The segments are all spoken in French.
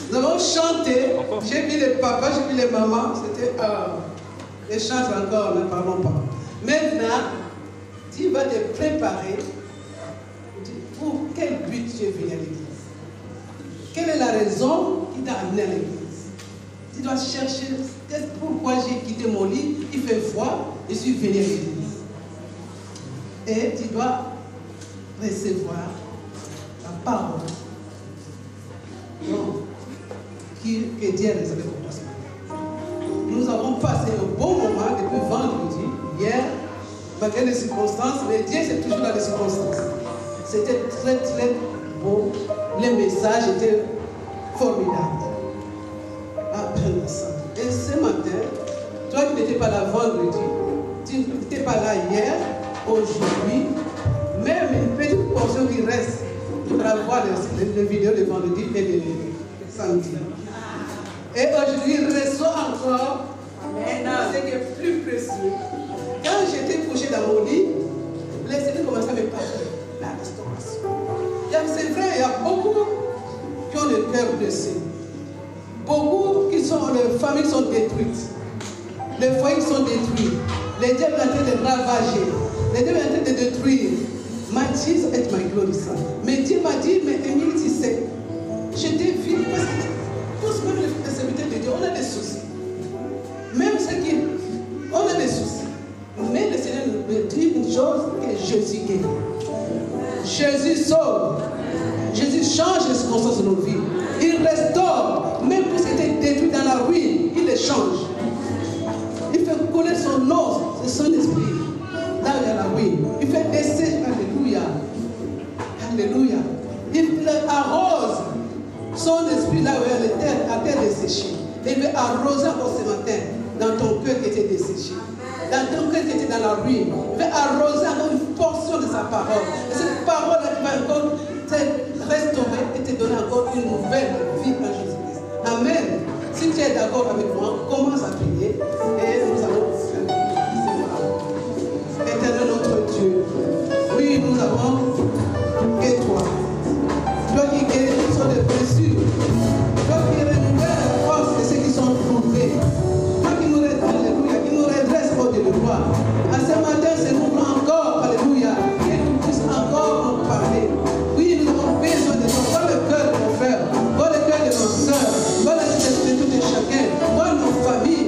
Nous avons chanté. J'ai vu les papas, j'ai vu les mamans. C'était les chants encore, ne parlons pas. Maintenant, tu vas te préparer. Pour quel but tu es venu à l'église? Quelle est la raison qui t'a amené à l'église? Tu dois chercher pourquoi j'ai quitté mon lit, il fait froid, je suis venu à l'église. Et tu dois recevoir la parole. Donc, que Dieu a réservé pour toi ce matin. Nous avons passé un bon moment depuis vendredi, hier, malgré les circonstances, mais Dieu c'est toujours dans les circonstances. C'était très très beau, les messages étaient formidables. Et ce matin, toi qui n'étais pas là vendredi, tu n'étais pas là hier, aujourd'hui, même une petite portion qui reste, tu pourras voir les vidéos de vendredi et de samedi. Et aujourd'hui, il reçoit encore ce qui est plus précieux. Quand j'étais couché dans mon lit, les Seigneur commençaient à me parler la restauration. C'est vrai, il y a beaucoup qui ont le cœur blessé. Beaucoup qui sont, les familles sont détruites. Les foyers sont détruits. Les diables sont en train de ravager. Les diables sont en train de détruire. My Jesus est my glory son. Mais Dieu m'a dit, mais Émile, tu sais, je t'ai vu parce que tous même les serviteurs de Dieu, on a des soucis. Même ceux qui, on a des soucis. Mais le Seigneur nous dit une chose, que Jésus guérit. Jésus sauve. Jésus change les circonstances de nos vies. Il restaure. Même si c'était détruit dans la ruine, il les change. Il fait couler son eau, c'est son esprit. Là où il y a la ruine. Il fait dessécher. Alléluia. Alléluia. Il arrose son esprit là où il y a la terre desséchée. Et il veut arroser encore ce matin dans ton cœur qui était desséché. Dans ton cœur qui était dans la ruine. Il veut arroser encore une portion de sa parole. Et cette parole-là qui va encore restaurer et te donner encore une nouvelle vie en Jésus-Christ. Amen. Si tu es d'accord avec moi, commence à prier et nous allons faire. Éternel notre Dieu, oui, nous avons que toi. Toi qui guéris toutes sortes de blessures. Toi qui renouvelles la force de ceux qui sont trouvés. Toi qui nous redresse au Dieu de gloire. À ce matin, c'est nous encore, alléluia, que tu puisses encore nous parler. Oui, nous avons besoin de toi. Vois le cœur de nos frères, vois le cœur de nos sœurs, vois le cœur de tout et chacun, vois nos familles,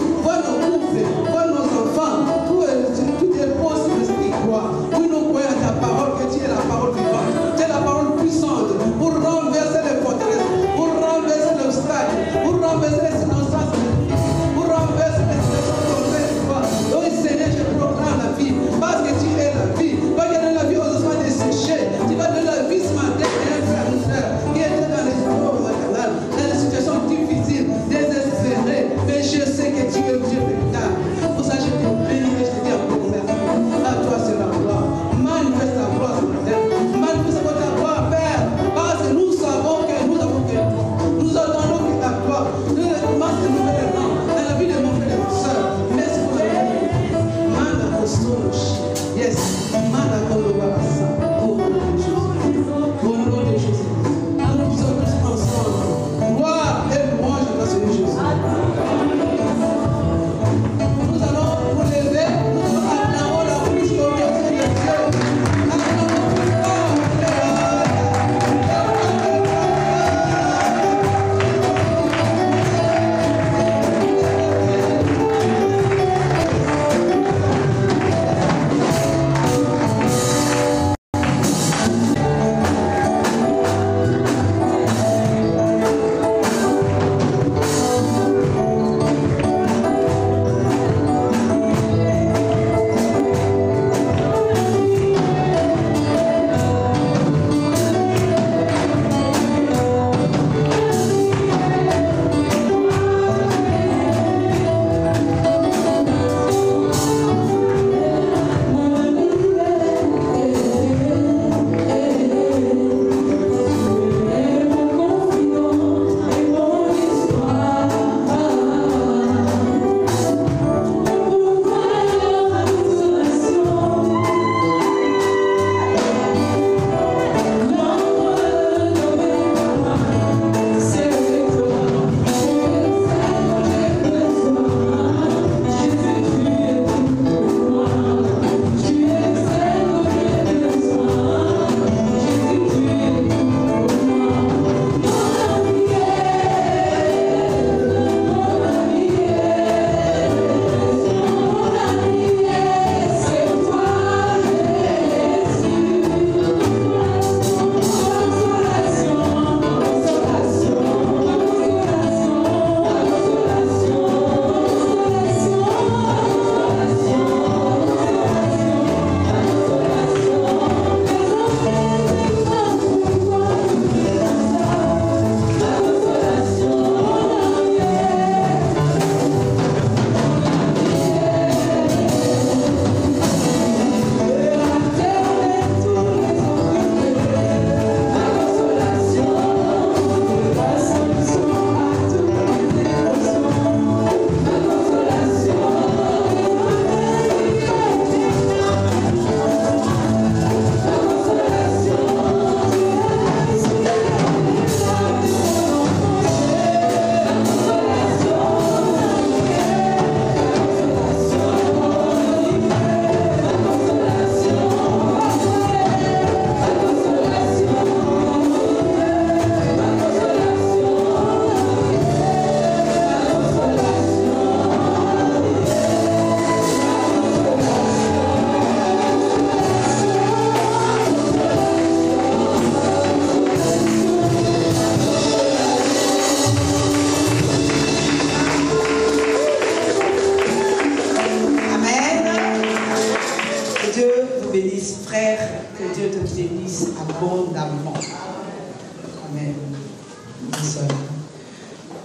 seul.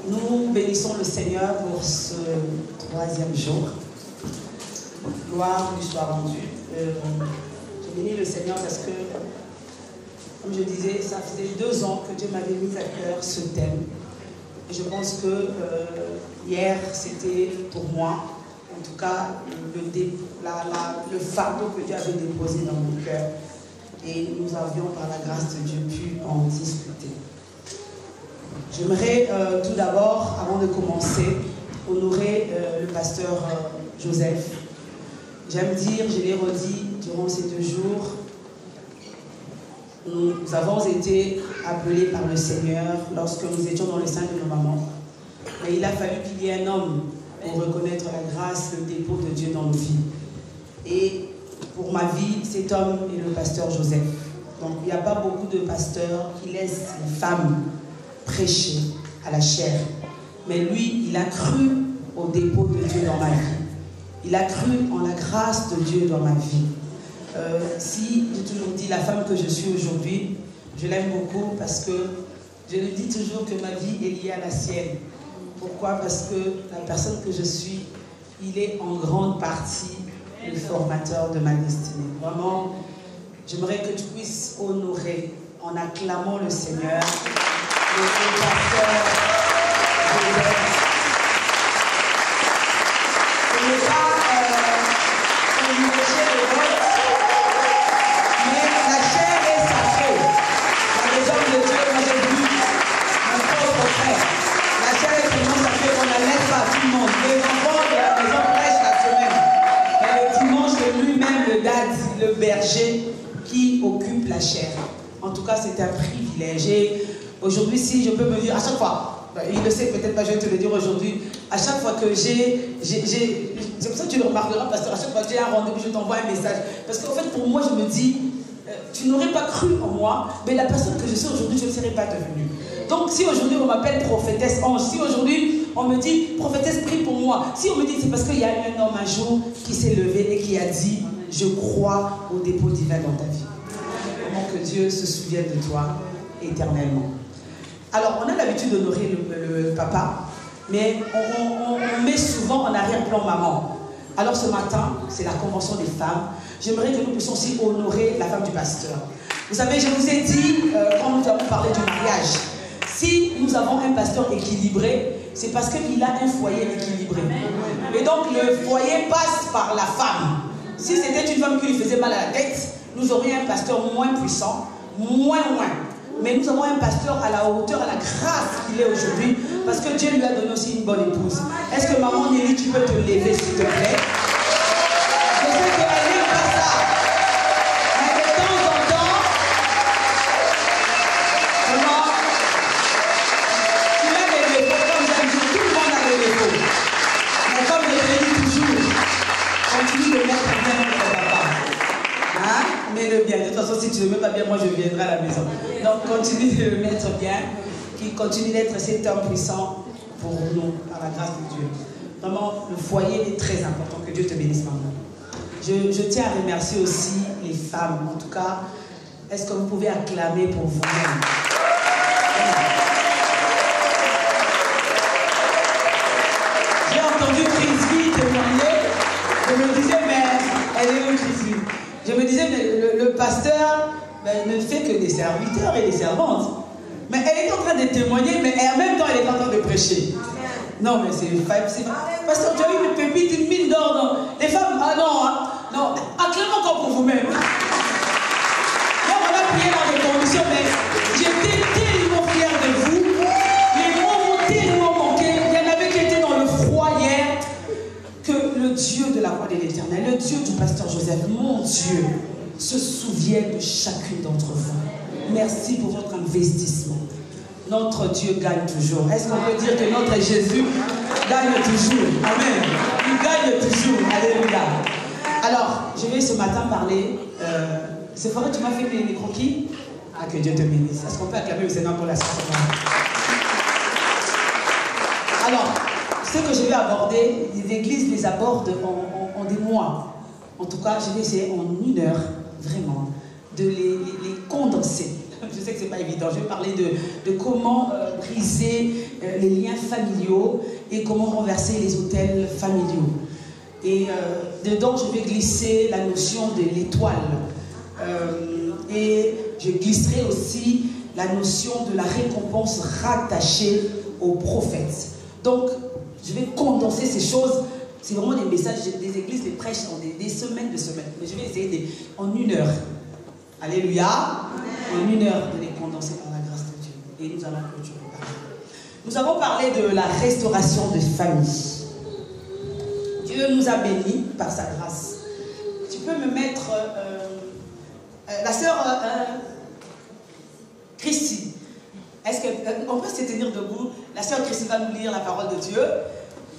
Nous bénissons le Seigneur pour ce 3e jour. Gloire lui soit rendue. Je bénis le Seigneur parce que, comme je disais, ça faisait 2 ans que Dieu m'avait mis à cœur ce thème. Et je pense que hier, c'était pour moi, en tout cas, le fardeau que Dieu avait déposé dans mon cœur. Et nous avions, par la grâce de Dieu, pu en discuter. J'aimerais tout d'abord, avant de commencer, honorer le pasteur Joseph. J'aime dire, je l'ai redit durant ces 2 jours, nous avons été appelés par le Seigneur lorsque nous étions dans le sein de nos mamans. Mais il a fallu qu'il y ait un homme pour reconnaître la grâce, le dépôt de Dieu dans nos vies. Et pour ma vie, cet homme est le pasteur Joseph. Donc il n'y a pas beaucoup de pasteurs qui laissent les femmes prêcher à la chair. Mais lui, il a cru au dépôt de Dieu dans ma vie. Il a cru en la grâce de Dieu dans ma vie. Si j'ai toujours dit la femme que je suis aujourd'hui, je l'aime beaucoup parce que je le dis toujours que ma vie est liée à la sienne. Pourquoi? Parce que la personne que je suis, il est en grande partie le formateur de ma destinée. Vraiment, j'aimerais que tu puisses honorer en acclamant le Seigneur, le pasteur Joseph. Ce n'est pas pour lui lécher le vote, mais la chair est sacrée. Dans les hommes de Dieu, moi j'ai vu mon pauvre frère. La chair est tellement sacrée qu'on ne laisse pas à tout le monde. Les enfants de la maison prêchent la semaine. Mais le dimanche, c'est lui-même le dad, le berger, qui occupe la chair. En tout cas, c'est un privilège. Et aujourd'hui, si je peux me dire, à chaque fois, il le sait peut-être pas, je vais te le dire aujourd'hui, à chaque fois que c'est pour ça que tu le remarqueras, parce qu'à chaque fois que j'ai un rendez-vous, je t'envoie un message. Parce qu'en fait, pour moi, je me dis, tu n'aurais pas cru en moi, mais la personne que je suis aujourd'hui, je ne serais pas devenue. Donc, si aujourd'hui on m'appelle prophétesse ange, si aujourd'hui on me dit prophétesse prie pour moi, si on me dit c'est parce qu'il y a eu un homme un jour qui s'est levé et qui a dit je crois au dépôt divin dans ta vie. Comment que Dieu se souvienne de toi éternellement. Alors, on a l'habitude d'honorer le papa, mais on met souvent en arrière-plan maman. Alors ce matin, c'est la convention des femmes. J'aimerais que nous puissions aussi honorer la femme du pasteur. Vous savez, je vous ai dit, quand nous avons parlé du mariage, si nous avons un pasteur équilibré, c'est parce qu'il a un foyer équilibré. Et donc le foyer passe par la femme. Si c'était une femme qui lui faisait mal à la tête, nous aurions un pasteur moins puissant, moins. Mais nous avons un pasteur à la hauteur, à la grâce qu'il est aujourd'hui, parce que Dieu lui a donné aussi une bonne épouse. Est-ce que maman Nelly, tu peux te lever s'il te plaît? Je sais qu'elle n'aime pas ça. Mais de temps en temps, vraiment, tu as des défauts, comme j'aime dire, tout le monde a des défauts. Mais comme je le dis toujours, continue de mettre bien notre papa. Hein? Mets-le bien. De toute façon, si tu ne le mets pas bien, moi je viendrai à la maison. Donc continue de le mettre bien, qui continue d'être cet homme puissant pour nous, par la grâce de Dieu. Vraiment, le foyer est très important. Que Dieu te bénisse, maman. Je tiens à remercier aussi les femmes. En tout cas, est-ce que vous pouvez acclamer pour vous-même? J'ai entendu Chrissy témoigner. Je me disais, mais elle est où Chrissy? Je me disais, mais le pasteur ne fait que des serviteurs et des servantes. Mais elle est en train de témoigner, mais en même temps, elle est en train de prêcher. Non, mais c'est parce que tu as eu une pépite, une mine d'or. Les femmes, ah non, hein, non, acclamez encore pour vous-même. Là, on a prié dans des conditions, mais j'étais tellement fière de vous. Les mots m'ont tellement manqué. Il y en avait qui étaient dans le froid hier. Que le Dieu de la roi de l'Éternel, le Dieu du pasteur Joseph, mon Dieu, se souvienne de chacune d'entre vous. Merci pour votre investissement. Notre Dieu gagne toujours. Est-ce qu'on peut dire que notre Jésus gagne toujours? Amen. Il gagne toujours. Alléluia. Alors, je vais ce matin parler. C'est vrai que tu m'as fait les croquis? Ah, que Dieu te bénisse. Est-ce qu'on peut acclamer le Seigneur pour la suite? Alors, ce que je vais aborder, les églises les abordent en des mois. En tout cas, je vais essayer en 1 heure, vraiment, de les condenser. Je sais que ce n'est pas évident. Je vais parler de comment briser les liens familiaux et comment renverser les autels familiaux. Et dedans, je vais glisser la notion de l'étoile. Et je glisserai aussi la notion de la récompense rattachée au prophète. Donc, je vais condenser ces choses. C'est vraiment des messages, des églises, des prêches en des semaines de semaines. Mais je vais essayer en 1 heure. Alléluia. En 1 heure de les condenser par la grâce de Dieu. Et nous allons clôturer. Nous avons parlé de la restauration de famille. Dieu nous a bénis par sa grâce. Tu peux me mettre la sœur Christy. Est-ce qu'on peut se tenir debout? La sœur Christy va nous lire la parole de Dieu.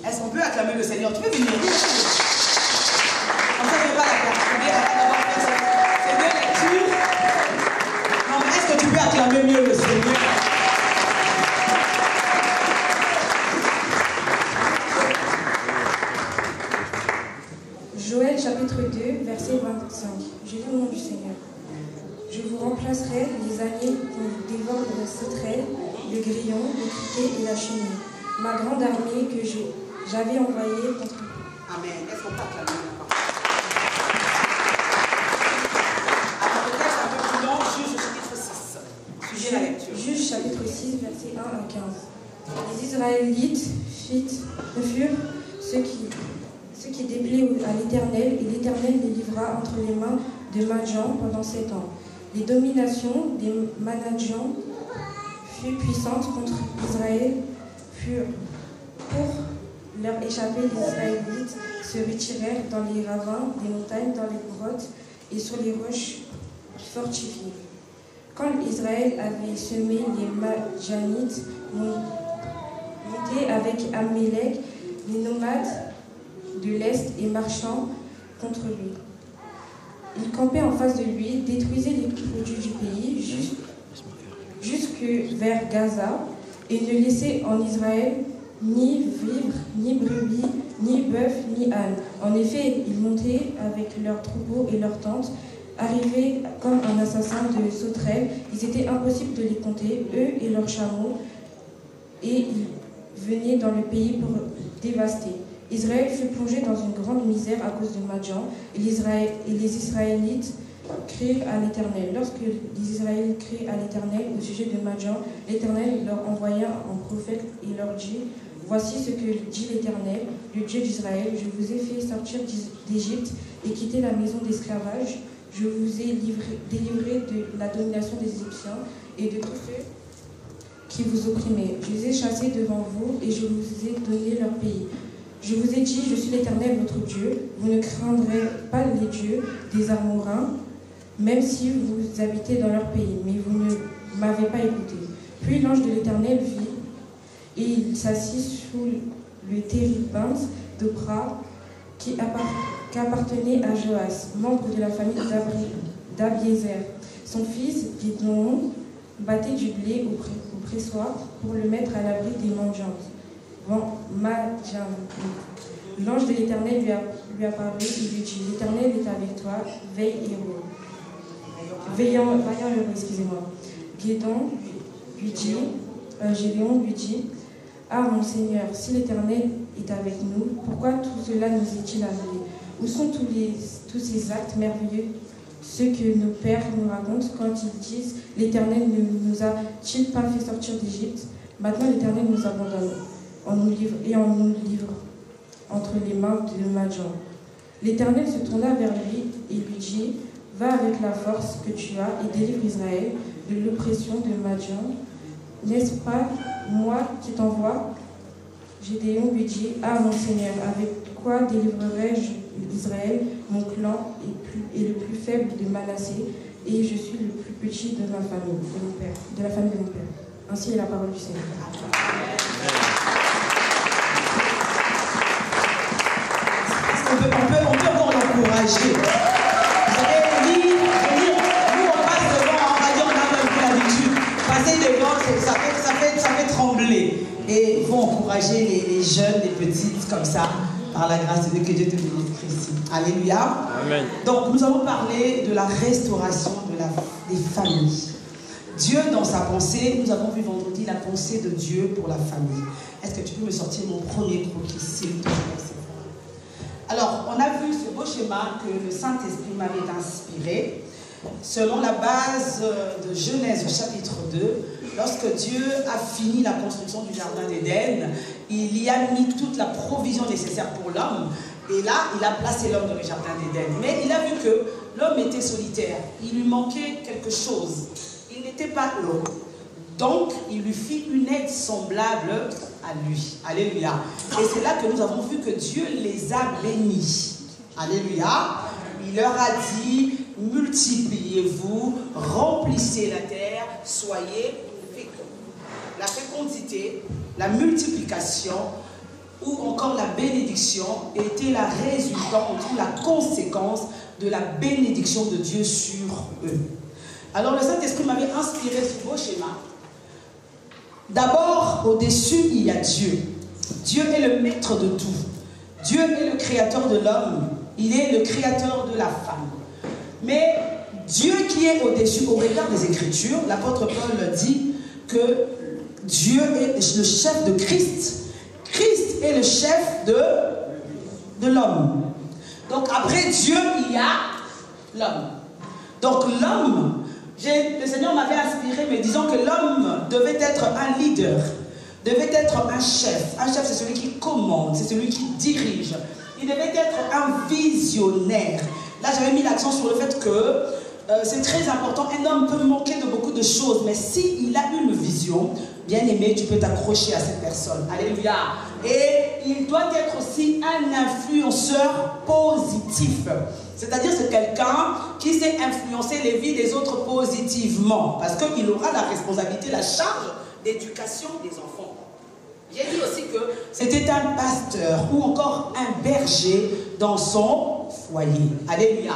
Est-ce qu'on peut acclamer le Seigneur? Tu peux venir. Comme ça, je ne vais pas l'acclamer. C'est deux lectures. Non, mais est-ce que tu peux acclamer mieux le Seigneur? Joël chapitre 2, verset 25. Je lis au nom du Seigneur. Je vous remplacerai les années dont vous dévore le sauterelle, le grillon, le criquet et la chenille. Ma grande armée que j'avais envoyée contre vous. Amen. Est-ce qu'on peut acclamer? Alors, le texte un peu plus long, Juge chapitre 6. Suivez la lecture. Juge chapitre 6, verset 1 à 15. Les Israélites furent ceux qui déplaient à l'Éternel, et l'Éternel les livra entre les mains de Madjan pendant 7 ans. Les dominations des Manajan furent puissantes contre Israël, pour leur échapper, les Israélites se retirèrent dans les ravins des montagnes, dans les grottes et sur les roches fortifiées. Quand Israël avait semé, les Madjanites montaient avec Amélec, les nomades de l'Est et marchant contre lui. Ils campaient en face de lui, détruisaient les produits du pays jusque vers Gaza et ne laissaient en Israël ni vivres, ni brebis, ni bœufs, ni ânes. En effet, ils montaient avec leurs troupeaux et leurs tentes, arrivés comme un assassin de sauterelles. Il était impossible de les compter, eux et leurs chameaux, et ils venaient dans le pays pour dévaster. Israël fut plongé dans une grande misère à cause de Madjan, et les Israélites crient à l'Éternel. Lorsque les Israélites crient à l'Éternel au sujet de Madjan, l'Éternel leur envoya un prophète et leur dit: Voici ce que dit l'Éternel, le Dieu d'Israël. Je vous ai fait sortir d'Égypte et quitter la maison d'esclavage. Je vous ai délivré de la domination des Égyptiens et de tous ceux qui vous opprimaient. Je les ai chassés devant vous et je vous ai donné leur pays. Je vous ai dit, je suis l'Éternel, votre Dieu. Vous ne craindrez pas les dieux des Amoréens, même si vous habitez dans leur pays, mais vous ne m'avez pas écouté. Puis l'ange de l'Éternel vit, et il s'assit sous le térébinthe d'Opra qui appartenait à Joas, membre de la famille d'Abiézer. Son fils, Guidon, battait du blé au pressoir pour le mettre à l'abri des mendiants. L'ange de l'Éternel lui apparut et lui dit: L'Éternel est avec toi, veille et heureux. Vaillant heureux, excusez-moi. Gédéon lui dit: Ah mon Seigneur, si l'Éternel est avec nous, pourquoi tout cela nous est-il arrivé? Où sont tous ces actes merveilleux, ceux que nos pères nous racontent quand ils disent: L'Éternel ne nous a-t-il pas fait sortir d'Égypte? Maintenant l'Éternel nous abandonne on nous livre entre les mains de Madjan. L'Éternel se tourna vers lui et lui dit: Va avec la force que tu as et délivre Israël de l'oppression de Madjan. N'est-ce pas moi qui t'envoie? Gédéon lui dit: Ah mon Seigneur, avec quoi délivrerai-je Israël? Mon clan est le plus faible de Manassé et je suis le plus petit de ma famille, de la famille de mon père. Ainsi est la parole du Seigneur. On peut encore l'encourager. Vous allez lire, nous on passe devant, on va dire on a un peu l'habitude. Passer devant, ça fait trembler. Et il faut encourager les jeunes, les petites comme ça, par la grâce de Dieu, que Dieu te bénisse, Christ. Alléluia. Amen. Donc nous avons parlé de la restauration des familles. Dieu dans sa pensée, nous avons vu vendredi la pensée de Dieu pour la famille. Est-ce que tu peux me sortir mon premier croquis, s'il te plaît? Alors, on a vu ce beau schéma que le Saint-Esprit m'avait inspiré selon la base de Genèse chapitre 2. Lorsque Dieu a fini la construction du jardin d'Éden, il y a mis toute la provision nécessaire pour l'homme. Et là, il a placé l'homme dans le jardin d'Éden. Mais il a vu que l'homme était solitaire. Il lui manquait quelque chose. Il n'était pas heureux. Donc, il lui fit une aide semblable à lui. Alléluia. Et c'est là que nous avons vu que Dieu les a bénis. Alléluia. Il leur a dit, multipliez-vous, remplissez la terre, soyez féconds. La fécondité, la multiplication ou encore la bénédiction était la résultante ou la conséquence de la bénédiction de Dieu sur eux. Alors le Saint-Esprit m'avait inspiré ce beau schéma. D'abord, au-dessus, il y a Dieu. Dieu est le maître de tout. Dieu est le créateur de l'homme. Il est le créateur de la femme. Mais Dieu qui est au-dessus, au regard des Écritures, l'apôtre Paul dit que Dieu est le chef de Christ. Christ est le chef de l'homme. Donc après Dieu, il y a l'homme. Donc l'homme, le Seigneur m'avait inspiré, mais disons que l'homme devait être un leader, devait être un chef. Un chef, c'est celui qui commande, c'est celui qui dirige. Il devait être un visionnaire. Là, j'avais mis l'accent sur le fait que c'est très important. Un homme peut manquer de beaucoup de choses, mais s'il a une vision, bien aimé, tu peux t'accrocher à cette personne. Alléluia. Et il doit être aussi un influenceur positif. C'est-à-dire c'est quelqu'un qui sait influencer les vies des autres positivement. Parce qu'il aura la responsabilité, la charge d'éducation des enfants. J'ai dit aussi que c'était un pasteur ou encore un berger dans son foyer. Alléluia.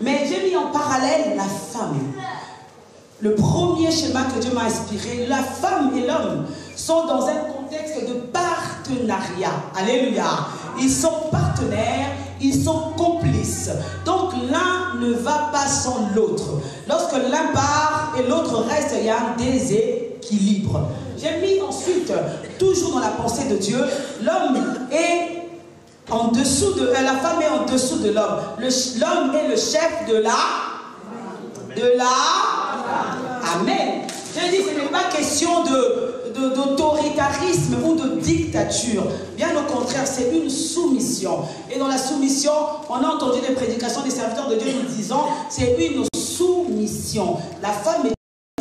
Mais j'ai mis en parallèle la femme. Le premier schéma que Dieu m'a inspiré, la femme et l'homme sont dans un contexte de partenariat. Alléluia. Ils sont partenaires, ils sont complices. Donc l'un ne va pas sans l'autre. Lorsque l'un part et l'autre reste, il y a un déséquilibre. J'ai mis ensuite, toujours dans la pensée de Dieu, l'homme est en dessous de la femme est en dessous de l'homme. L'homme est le chef de la Amen. Je dis, ce n'est pas question d'autoritarisme ou de dictature. Bien au contraire, c'est une soumission. Et dans la soumission, on a entendu des prédications des serviteurs de Dieu nous disant, c'est une soumission. La femme est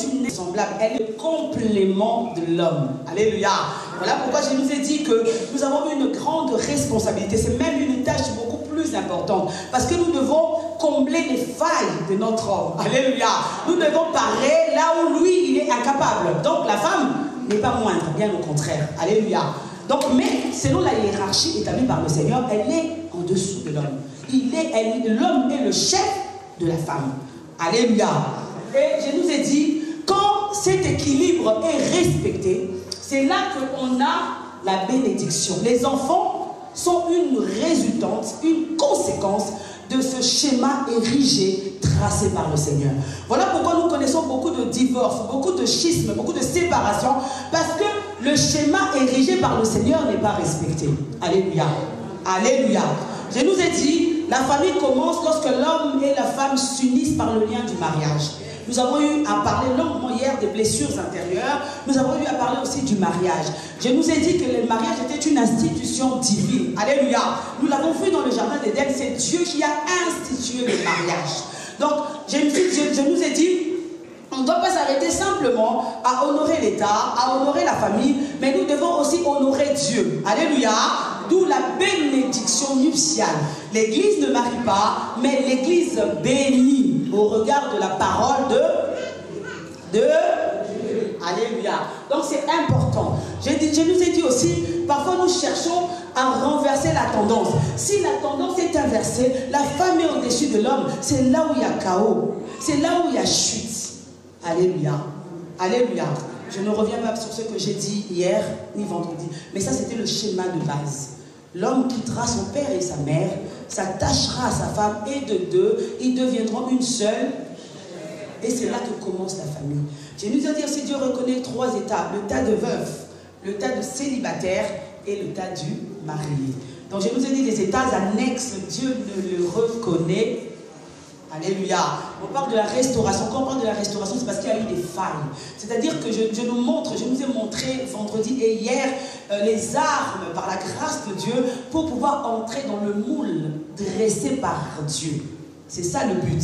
une semblable, elle est le complément de l'homme. Alléluia. Voilà pourquoi je nous ai dit que nous avons une grande responsabilité. C'est même une tâche beaucoup plus importante. Parce que nous devons combler les failles de notre homme. Alléluia. Nous devons parer là où lui, il est incapable. Donc la femme n'est pas moindre, bien au contraire. Alléluia. Donc, mais selon la hiérarchie établie par le Seigneur, elle est en dessous de l'homme. L'homme est le chef de la femme. Alléluia. Et je nous ai dit, quand cet équilibre est respecté, c'est là qu'on a la bénédiction. Les enfants sont une résultante, une conséquence de ce schéma érigé, tracé par le Seigneur. Voilà pourquoi nous connaissons beaucoup de divorces, beaucoup de schismes, beaucoup de séparations, parce que le schéma érigé par le Seigneur n'est pas respecté. Alléluia. Alléluia. Je nous ai dit, la famille commence lorsque l'homme et la femme s'unissent par le lien du mariage. Nous avons eu à parler longuement hier des blessures intérieures. Nous avons eu à parler aussi du mariage. Je nous ai dit que le mariage était une institution divine. Alléluia. Nous l'avons vu dans le jardin d'Éden. C'est Dieu qui a institué le mariage. Donc, je nous ai dit, on ne doit pas s'arrêter simplement à honorer l'État, à honorer la famille, mais nous devons aussi honorer Dieu. Alléluia. D'où la bénédiction nuptiale. L'Église ne marie pas, mais l'Église bénit au regard de la parole de Alléluia. Donc c'est important. Je nous ai dit aussi, parfois nous cherchons à renverser la tendance. Si la tendance est inversée, la femme est au-dessus de l'homme, c'est là où il y a chaos. C'est là où il y a chute. Alléluia. Alléluia. Je ne reviens pas sur ce que j'ai dit hier ni vendredi. Mais ça, c'était le schéma de base. L'homme quittera son père et sa mère, s'attachera à sa femme et de deux, ils deviendront une seule. Et c'est là que commence la famille. Jésus nous a dit aussi, Dieu reconnaît 3 états, le tas de veuf, le tas de célibataire et le tas du marié. Donc je nous ai dit les états annexes, Dieu ne le reconnaît. Alléluia. On parle de la restauration. Quand on parle de la restauration, c'est parce qu'il y a eu des failles. C'est-à-dire que je nous ai montré vendredi et hier les armes par la grâce de Dieu pour pouvoir entrer dans le moule dressé par Dieu. C'est ça le but.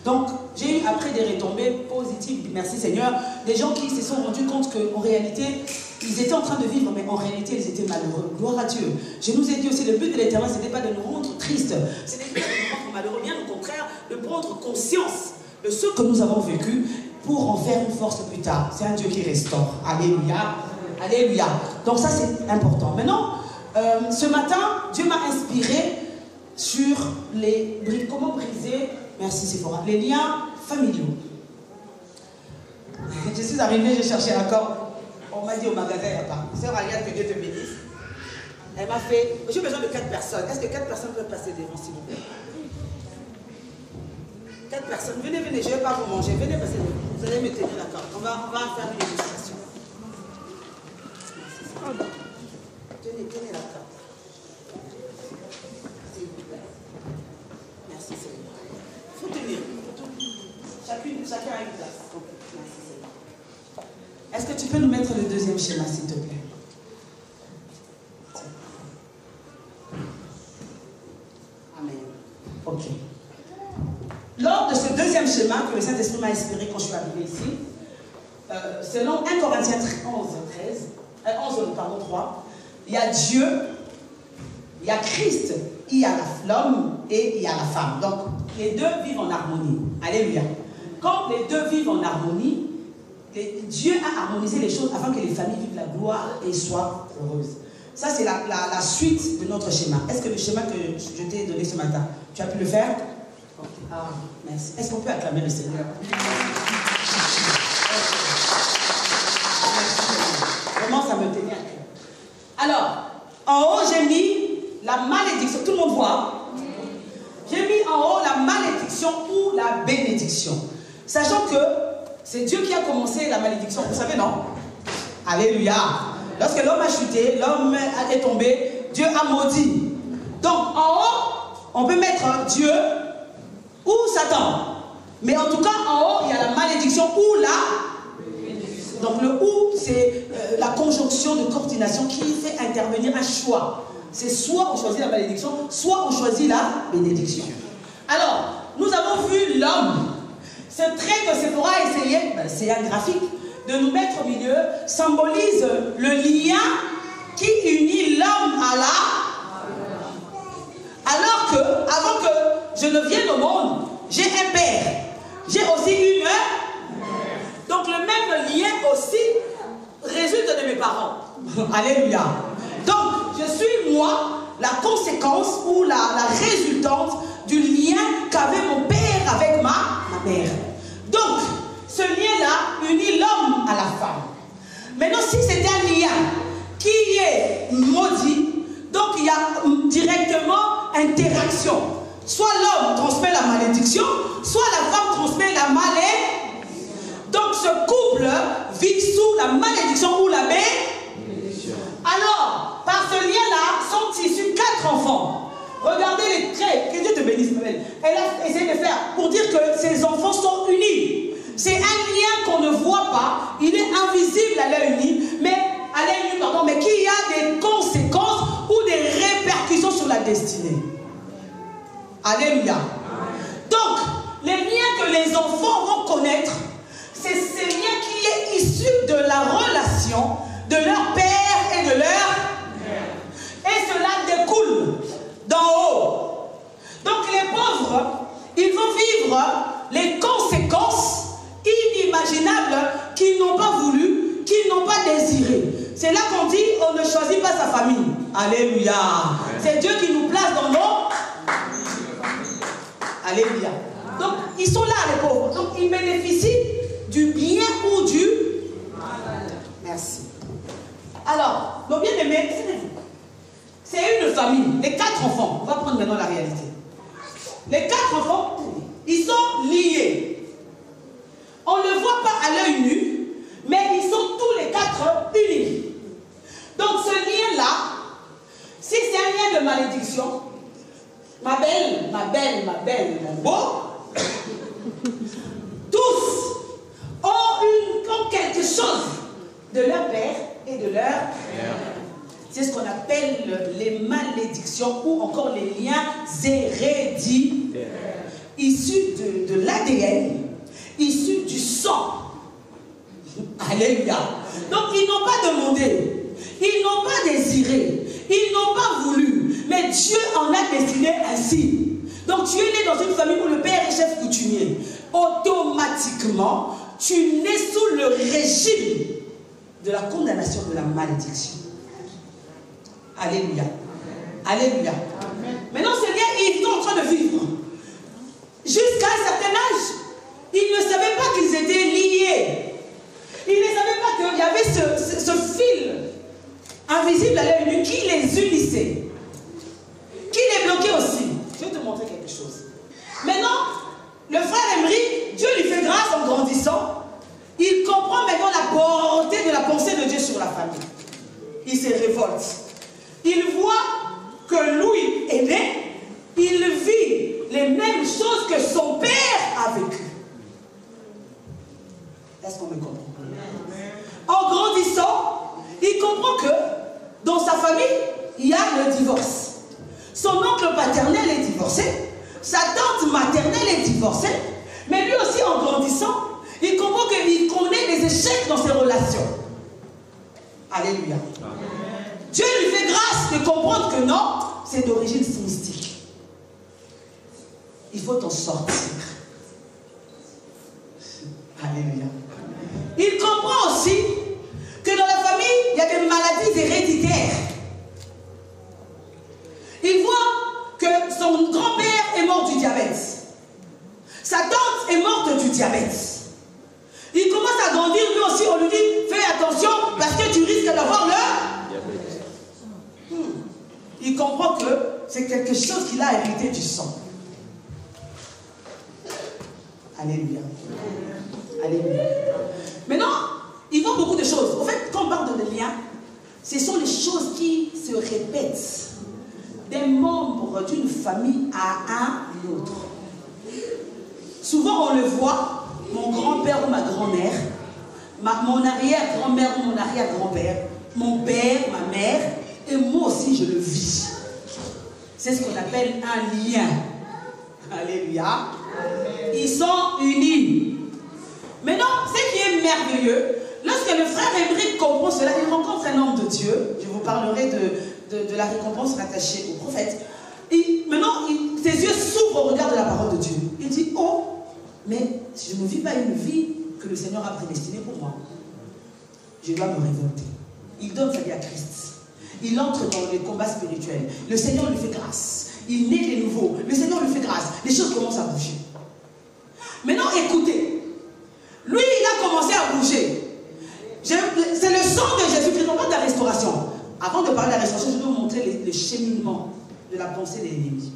Donc, j'ai eu après des retombées positives, merci Seigneur, des gens qui se sont rendus compte qu'en réalité, ils étaient en train de vivre, mais en réalité, ils étaient malheureux. Gloire à Dieu. Je nous ai dit aussi, le but de l'Éternel, ce n'était pas de nous rendre tristes, ce n'était pas de nous rendre malheureux, bien au contraire, de prendre conscience de ce que nous avons vécu pour en faire une force plus tard. C'est un Dieu qui restaure. Alléluia. Alléluia. Donc ça, c'est important. Maintenant, ce matin, Dieu m'a inspiré sur comment briser, merci Sephora, les liens familiaux. Je suis arrivée, j'ai cherché encore. On m'a dit au magasin, il n'y a pas. Sœur Aliane, que Dieu te bénisse. Elle m'a fait, j'ai besoin de 4 personnes. Est-ce que 4 personnes peuvent passer devant, s'il vous plaît? 4 personnes. Venez, venez, je ne vais pas vous manger. Venez passer devant. Vous allez me tenir d'accord. On va faire une illustration. Tenez la carte. S'il vous plaît. Merci Seigneur. Il faut tenir. Chacun a une place. Merci Seigneur. Est-ce que tu peux nous mettre le deuxième schéma, s'il te plaît? Amen. Ok. Lors de ce deuxième schéma que le Saint-Esprit m'a inspiré quand je suis arrivée ici, selon 1 Corinthiens 3, il y a Dieu, il y a Christ, il y a l'homme et il y a la femme. Donc, les deux vivent en harmonie. Alléluia. Quand les deux vivent en harmonie, Dieu a harmonisé les choses afin que les familles vivent la gloire et soient heureuses. Ça, c'est la suite de notre schéma. Est-ce que le schéma que je t'ai donné ce matin, tu as pu le faire? Ah, merci. Est-ce qu'on peut acclamer le Seigneur? Vraiment, ça me tenait à cœur. Alors, en haut, j'ai mis la malédiction. Tout le monde voit? J'ai mis en haut la malédiction ou la bénédiction. Sachant que c'est Dieu qui a commencé la malédiction. Vous savez, non? Alléluia. Lorsque l'homme a chuté, l'homme est tombé, Dieu a maudit. Donc, en haut, on peut mettre Dieu ou Satan. Mais en tout cas, en haut, il y a la malédiction ou la bénédiction. Donc, le ou, c'est la conjonction de coordination qui fait intervenir un choix. C'est soit on choisit la malédiction, soit on choisit la bénédiction. Alors, nous avons vu l'homme. Ce trait que Sephora a essayé, c'est un graphique, de nous mettre au milieu, symbolise le lien qui unit l'homme à la... Alors que, avant que je ne vienne au monde, j'ai un père. J'ai aussi une... Donc le même lien aussi résulte de mes parents. Alléluia. Donc, je suis moi, la conséquence ou la résultante du lien qu'avait mon père avec ma mère. Donc, ce lien-là unit l'homme à la femme. Maintenant, si c'est un lien qui est maudit, donc il y a directement interaction. Soit l'homme transmet la malédiction, soit la femme transmet la malédiction. Donc ce couple vit sous la malédiction ou la bénédiction. Alors, par ce lien-là, sont issus 4 enfants. Regardez les traits, que Dieu te bénisse, Noël. Elle a essayé de faire pour dire que ces enfants sont unis. C'est un lien qu'on ne voit pas, il est invisible à l'œil nu, mais qui a des conséquences ou des répercussions sur la destinée. Alléluia. Donc, les liens que les enfants vont connaître, c'est ces liens qui est issu de la relation de leur père et de leur mère. Et cela découle d'en haut. Donc les pauvres, ils vont vivre les conséquences inimaginables qu'ils n'ont pas voulu, qu'ils n'ont pas désiré. C'est là qu'on dit on ne choisit pas sa famille. Alléluia. C'est Dieu qui nous place dans nos... Alléluia. Donc ils sont là les pauvres. Donc ils bénéficient du bien ou du... Merci. Alors, nos bien-aimés, c'est une famille, les 4 enfants. On va prendre maintenant la réalité. Les 4 enfants, ils sont liés. On ne le voit pas à l'œil nu, être unis. Donc ce lien-là, si c'est un lien de malédiction, ma belle, mon beau, tous ont quelque chose de leur père et de leur mère. C'est ce qu'on appelle les malédictions ou encore les liens héréditaires, issus de l'ADN, issus du sang. Alléluia. Donc ils n'ont pas demandé, ils n'ont pas désiré, ils n'ont pas voulu, mais Dieu en a destiné ainsi. Donc tu es né dans une famille où le père est chef coutumier. Automatiquement, tu nais sous le régime de la condamnation de la malédiction. Alléluia. Alléluia. Maintenant, ce lien, ils sont en train de vivre. Jusqu'à un certain âge, ils ne savaient pas qu'ils étaient liés. Ils ne savaient pas qu'il y avait ce fil invisible à l'œil nu qui les unissait, qui les bloquait aussi. Je vais te montrer quelque chose. Maintenant, le frère Emery, Dieu lui fait grâce en grandissant. Il comprend maintenant la portée de la pensée de Dieu sur la famille. Il se révolte. Il voit que Louis est né, il vit les mêmes choses que son père a vécues. Est-ce qu'on me comprend? En grandissant, il comprend que dans sa famille, il y a le divorce. Son oncle paternel est divorcé, sa tante maternelle est divorcée, mais lui aussi en grandissant, il comprend qu'il connaît des échecs dans ses relations. Alléluia. Dieu lui fait grâce de comprendre que non, c'est d'origine mystique. Il faut t'en sortir. Alléluia. Il comprend aussi que dans la famille, il y a des maladies héréditaires. Il voit que son grand-père est mort du diabète. Sa tante est morte du diabète. Il commence à grandir, lui aussi, on lui dit, fais attention parce que tu risques d'avoir le diabète. Il comprend que c'est quelque chose qu'il a hérité du sang. Alléluia. Alléluia. Maintenant, il voit beaucoup de choses. En fait, quand on parle de liens, ce sont les choses qui se répètent des membres d'une famille à un autre. Souvent, on le voit, mon grand-père ou ma grand-mère, mon arrière-grand-mère ou mon arrière-grand-père, mon père, ma mère, et moi aussi, je le vis. C'est ce qu'on appelle un lien. Alléluia. Ils sont unis. Maintenant, ce qui est merveilleux, lorsque le frère Emery comprend cela, il rencontre un homme de Dieu. Je vous parlerai de la récompense rattachée au prophète. Maintenant, ses yeux s'ouvrent au regard de la parole de Dieu. Il dit, oh, mais je ne vis pas une vie que le Seigneur a prédestinée pour moi. Je dois me révolter. Il donne sa vie à Christ. Il entre dans les combats spirituels. Le Seigneur lui fait grâce. Il naît de nouveau. Le Seigneur lui fait grâce. Les choses commencent à bouger. Maintenant, écoutez. Lui, il a commencé à bouger. C'est le sang de Jésus-Christ, non pas de la restauration. Avant de parler de la restauration, je vais vous montrer le cheminement de la pensée de l'ennemi.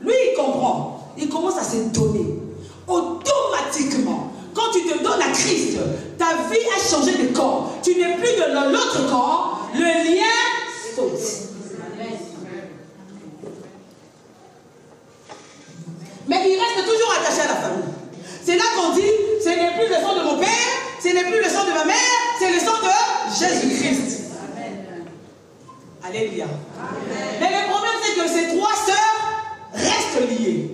Lui, il comprend. Il commence à se donner. Automatiquement, quand tu te donnes à Christ, ta vie a changé de corps. Tu n'es plus dans l'autre corps. Le lien saute. Mais il reste toujours attaché à la famille. C'est là qu'on dit, ce n'est plus le sang de mon père, ce n'est plus le sang de ma mère, c'est le sang de Jésus-Christ. Alléluia. Mais le problème, c'est que ces trois sœurs restent liées.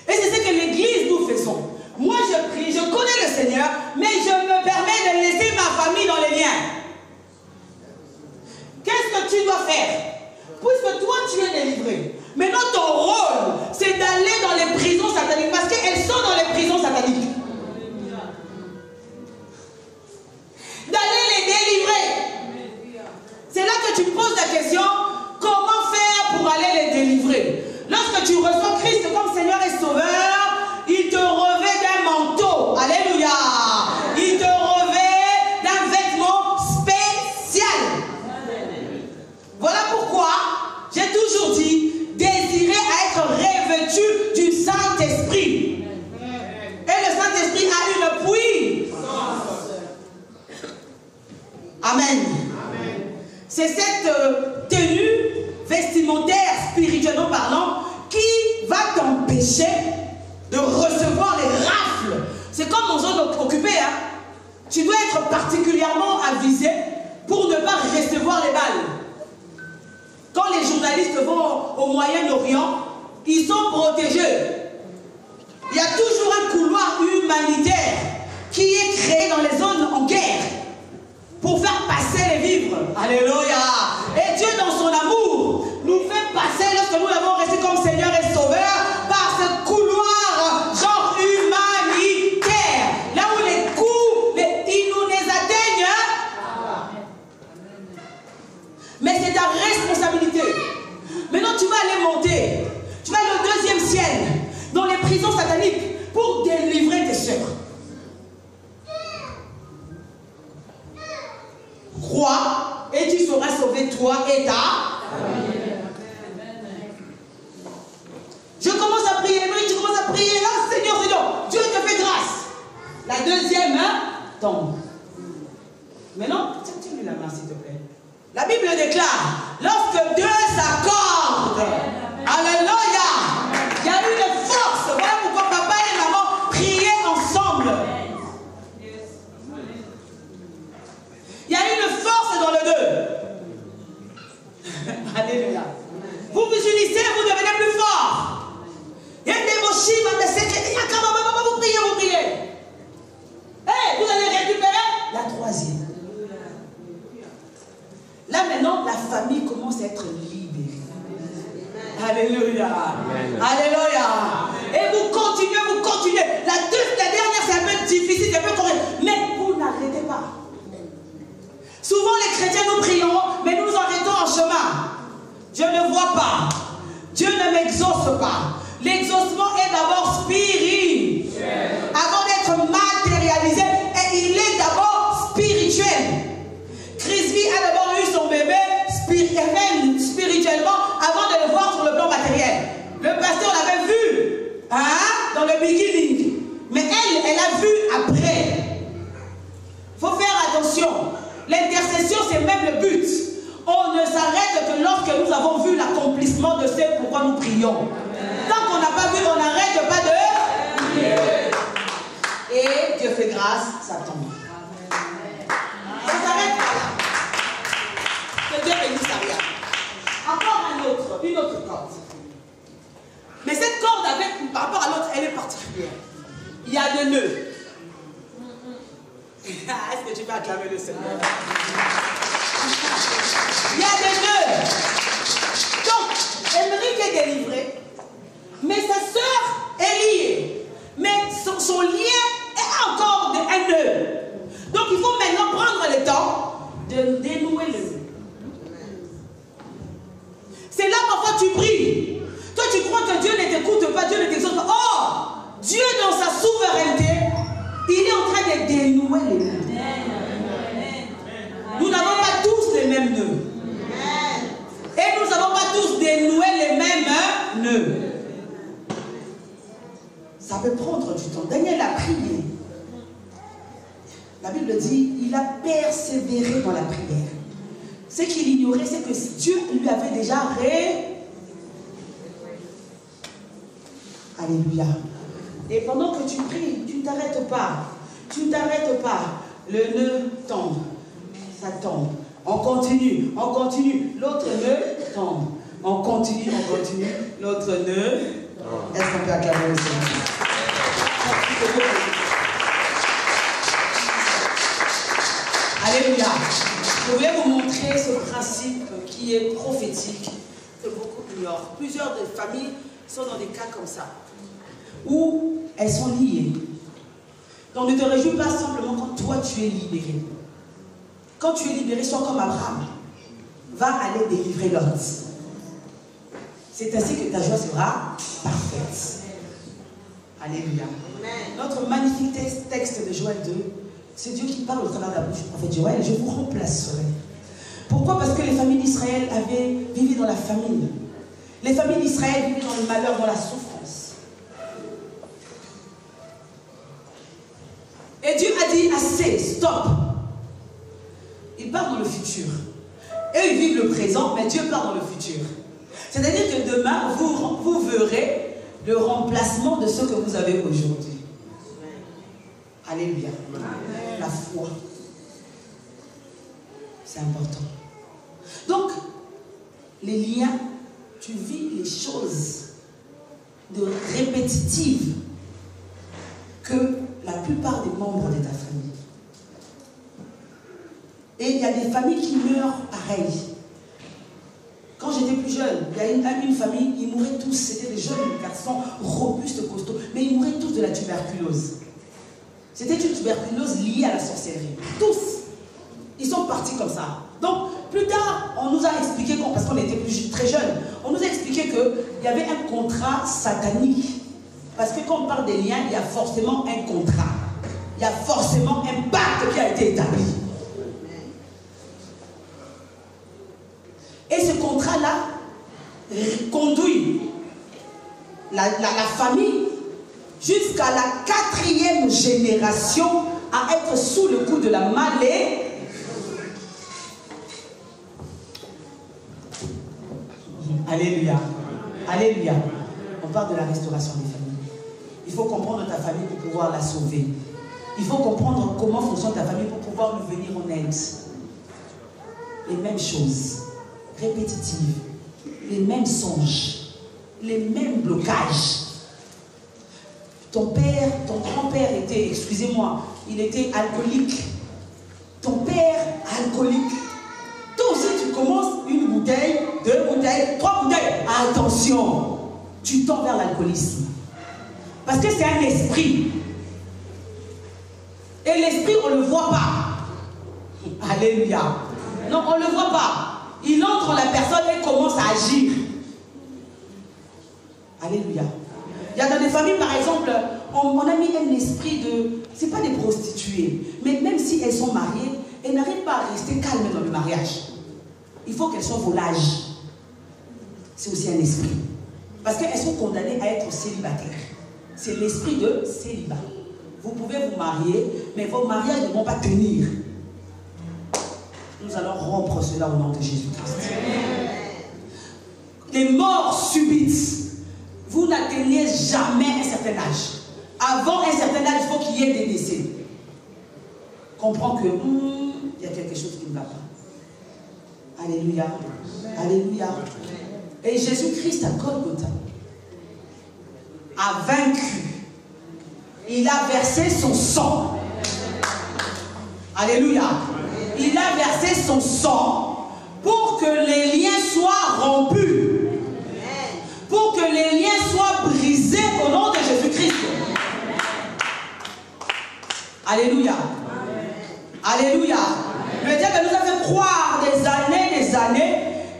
Et c'est ce que l'Église nous faisons. Moi, je prie, je connais le Seigneur, mais je me permets de laisser ma famille dans les liens. Qu'est-ce que tu dois faire? Puisque toi, tu es délivré. Maintenant, ton rôle, c'est d'aller dans les prisons sataniques, parce qu'elles sont dans les prisons sataniques. D'aller les délivrer. C'est là que tu poses la question, comment faire pour aller les délivrer? Lorsque tu reçois Christ comme Seigneur et Sauveur, il te revêt d'un manteau. Alléluia. Il te revêt d'un vêtement spécial. Voilà pourquoi j'ai toujours dit, désirer à être revêtu du Saint-Esprit. Et le Saint-Esprit a une puissance. C'est cette tenue vestimentaire, spirituellement parlant, qui va t'empêcher de recevoir les rafles. C'est comme en zone occupée, hein. Tu dois être particulièrement avisé pour ne pas recevoir les balles. Quand les journalistes vont au Moyen-Orient, ils sont protégés. Il y a toujours un couloir humanitaire qui est créé dans les zones en guerre pour faire passer les vivres. Alléluia. Et Dieu, dans son amour, nous fait passer, lorsque nous l'avons reçu comme Seigneur et Sauveur, par ce couloir genre humanitaire. Là où les coups, ils nous les atteignent. Mais c'est ta responsabilité. Maintenant, tu vas aller monter. Tu vas aller au deuxième ciel, dans les prisons sataniques, pour délivrer tes sœurs. Crois et tu seras sauvé, toi et ta famille. Je commence à prier, tu commences à prier, là, Seigneur, Dieu te fait grâce. La deuxième tombe. Maintenant, tiens-lui la main, s'il te plaît. La Bible déclare, lorsque deux s'accordent, alléluia, il y a eu une force. Voilà pourquoi papa et maman priaient ensemble. Il y a une force dans le deux. Alléluia. Vous vous unissez, vous devenez plus fort. Il y a des mochis, vous priez, vous priez. Hey, vous allez récupérer la troisième. Là maintenant, la famille commence à être libérée. Alléluia. Amen. Alléluia. Et vous continuez. La dernière, c'est un peu difficile, c'est un peu correct. Mais vous n'arrêtez pas. Souvent, les chrétiens, nous prions, mais nous nous arrêtons en chemin. Je ne vois pas. Dieu ne m'exauce pas. L'exaucement est d'abord spirituel. Avant d'être matérialisé, et il est d'abord spirituel. Christy a d'abord eu son bébé spirituellement avant de le voir sur le plan matériel. Le pasteur l'avait vu dans le beginning. Mais elle a vu après. Il faut faire attention. L'intercession, c'est même le but. On ne s'arrête que lorsque nous avons vu l'accomplissement de ce pourquoi nous prions. Tant qu'on n'a pas vu, on n'arrête pas de prier. Et Dieu fait grâce, ça tombe. Ça s'arrête pas là. Que Dieu bénisse sa vie. Encore une autre corde. Mais cette corde, par rapport à l'autre, elle est particulière. Il y a des nœuds. Est-ce que tu peux acclamer le Seigneur? Il y a des nœuds. Donc, Émeric est délivré, mais sa sœur est liée. Mais son lien est encore un nœud. Donc, il faut maintenant prendre le temps de dénouer le nœud. C'est là parfois tu pries. Toi, tu crois que Dieu ne t'écoute pas, Dieu ne t'exauce pas. Oh, Dieu, dans sa souveraineté, il est en train de dénouer les nœuds. Nous n'avons pas tous les mêmes nœuds. Et nous n'avons pas tous dénoué les mêmes nœuds. Ça peut prendre du temps. Daniel a prié. La Bible dit, il a persévéré dans la prière. Ce qu'il ignorait, c'est que Dieu lui avait déjà Alléluia. Et pendant que tu pries, tu ne t'arrêtes pas. Tu ne t'arrêtes pas. Le nœud tombe. Ça tombe. On continue. L'autre nœud tombe. On continue. L'autre nœud. Est-ce qu'on peut acclamer le Seigneur? Alléluia. Je voulais vous montrer ce principe qui est prophétique, que beaucoup ignorent. Plusieurs des familles sont dans des cas comme ça, où elles sont liées. Donc ne te réjouis pas simplement quand toi tu es libéré. Quand tu es libéré, sois comme Abraham. Va aller délivrer Lot. C'est ainsi que ta joie sera parfaite. Alléluia. Notre magnifique texte de Joël 2, c'est Dieu qui parle au travers de la bouche du prophète Joël. Je vous remplacerai. Pourquoi? Parce que les familles d'Israël vivaient dans la famine. Les familles d'Israël vivaient dans le malheur, dans la souffrance. Et Dieu a dit assez, stop. Il part dans le futur. Eux, ils vivent le présent, mais Dieu part dans le futur. C'est-à-dire que demain, vous verrez le remplacement de ce que vous avez aujourd'hui. Alléluia. La foi. C'est important. Donc, les liens, tu vis les choses répétitives que la plupart des membres de ta famille. Et il y a des familles qui meurent pareil. Quand j'étais plus jeune, il y a une famille, ils mouraient tous, c'était des jeunes garçons robustes, costauds, mais ils mouraient tous de la tuberculose. C'était une tuberculose liée à la sorcellerie. Tous. Ils sont partis comme ça. Donc, plus tard, on nous a expliqué, parce qu'on était très jeunes, on nous a expliqué qu'il y avait un contrat satanique. Parce que quand on parle des liens, il y a forcément un contrat. Il y a forcément un pacte qui a été établi. Et ce contrat-là conduit la famille jusqu'à la 4e génération à être sous le coup de la malédiction. Alléluia. Alléluia. On parle de la restauration des familles. Il faut comprendre ta famille pour pouvoir la sauver. Il faut comprendre comment fonctionne ta famille pour pouvoir lui venir en aide. Les mêmes choses, répétitives, les mêmes songes, les mêmes blocages. Ton père, ton grand-père était, excusez-moi, il était alcoolique. Ton père, alcoolique. Toi aussi, tu commences une bouteille, 2 bouteilles, 3 bouteilles. Attention, tu tends vers l'alcoolisme. Parce que c'est un esprit. Et l'esprit, on ne le voit pas. Alléluia. Non, on ne le voit pas. Il entre en la personne et commence à agir. Alléluia. Il y a dans des familles, par exemple, on a mis un esprit de... Ce n'est pas des prostituées, mais même si elles sont mariées, elles n'arrivent pas à rester calmes dans le mariage. Il faut qu'elles soient volages. C'est aussi un esprit. Parce qu'elles sont condamnées à être célibataires. C'est l'esprit de célibat. Vous pouvez vous marier, mais vos mariages ne vont pas tenir. Nous allons rompre cela au nom de Jésus-Christ. Les morts subites. Vous n'atteignez jamais un certain âge. Avant un certain âge, il faut qu'il y ait des décès. Comprends que il y a quelque chose qui ne va pas. Alléluia. Alléluia. Et Jésus-Christ à Golgotha a vaincu. Il a versé son sang. Alléluia. Il a versé son sang pour que les liens soient rompus. Pour que les liens soient brisés au nom de Jésus-Christ. Alléluia. Alléluia. Le diable nous a fait croire des années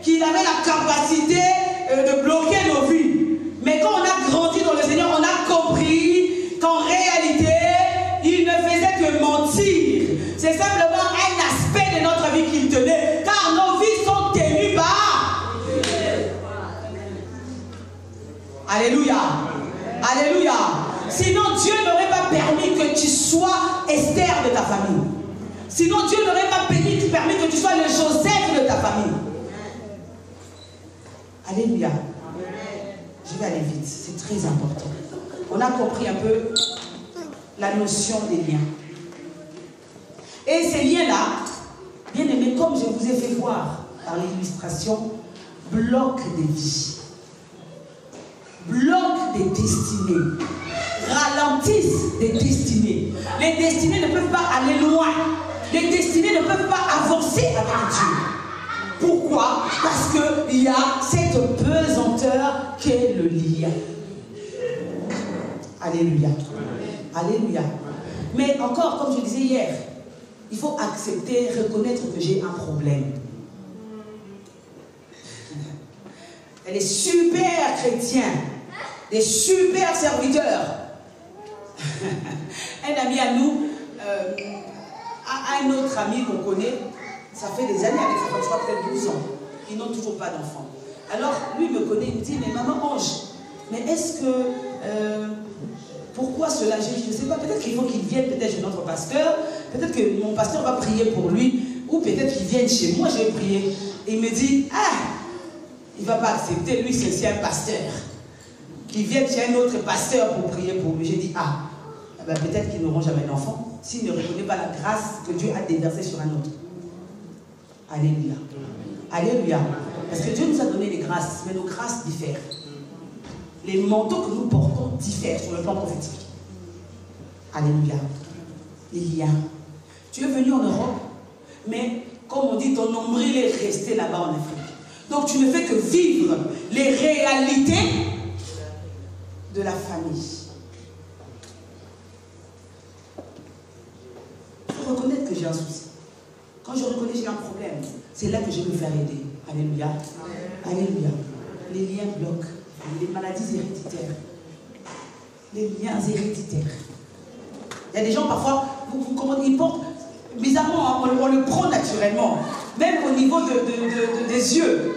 qu'il avait la capacité de bloquer nos vies. Mais quand on a grandi dans le Seigneur, on a compris qu'en réalité, il ne faisait que mentir. C'est simplement un aspect de notre vie qu'il tenait. Car nos vies sont tenues par... Alléluia. Alléluia. Sinon, Dieu n'aurait pas permis que tu sois Esther de ta famille. Sinon, Dieu n'aurait pas permis que tu sois le Joseph de ta famille. Alléluia. Je vais aller vite, c'est très important. On a compris un peu la notion des liens. Et ces liens-là, bien aimés, comme je vous ai fait voir par l'illustration, bloquent des vies. Bloquent des destinées. Ralentissent des destinées. Les destinées ne peuvent pas aller loin. Les destinées ne peuvent pas avancer avec Dieu. Pourquoi? Parce qu'il y a cette pesanteur qu'est le lien. Alléluia. Alléluia. Mais encore, comme je disais hier, il faut accepter, reconnaître que j'ai un problème. Elle est super chrétien, des super serviteurs. Un ami à nous, un autre ami qu'on connaît, ça fait des années avec sa femme, je crois peut-être 12 ans. Ils n'ont toujours pas d'enfants. Alors, lui me connaît, il me dit, mais maman Ange, mais est-ce que... pourquoi cela? Je ne sais pas, peut-être qu'il faut qu'il vienne peut-être chez notre pasteur, peut-être que mon pasteur va prier pour lui, ou peut-être qu'il vienne chez moi, je vais prier. il me dit, ah, il ne va pas accepter, lui c'est un pasteur. Qu'il vienne chez un autre pasteur pour prier pour lui. J'ai dit, ah, ben peut-être qu'ils n'auront jamais d'enfant s'il ne reconnaît pas la grâce que Dieu a déversée sur un autre. Alléluia. Alléluia. Parce que Dieu nous a donné des grâces, mais nos grâces diffèrent. Les manteaux que nous portons diffèrent sur le plan prophétique. Alléluia. Il y a. Tu es venu en Europe, mais comme on dit, ton nombril est resté là-bas en Afrique. Donc tu ne fais que vivre les réalités de la famille. Il faut reconnaître que j'ai un souci. Quand je reconnais que j'ai un problème, c'est là que je vais me faire aider. Alléluia. Alléluia. Les liens bloquent. Les maladies héréditaires. Les liens héréditaires. Il y a des gens parfois, ils portent, bizarrement, on le prend naturellement. Même au niveau des yeux.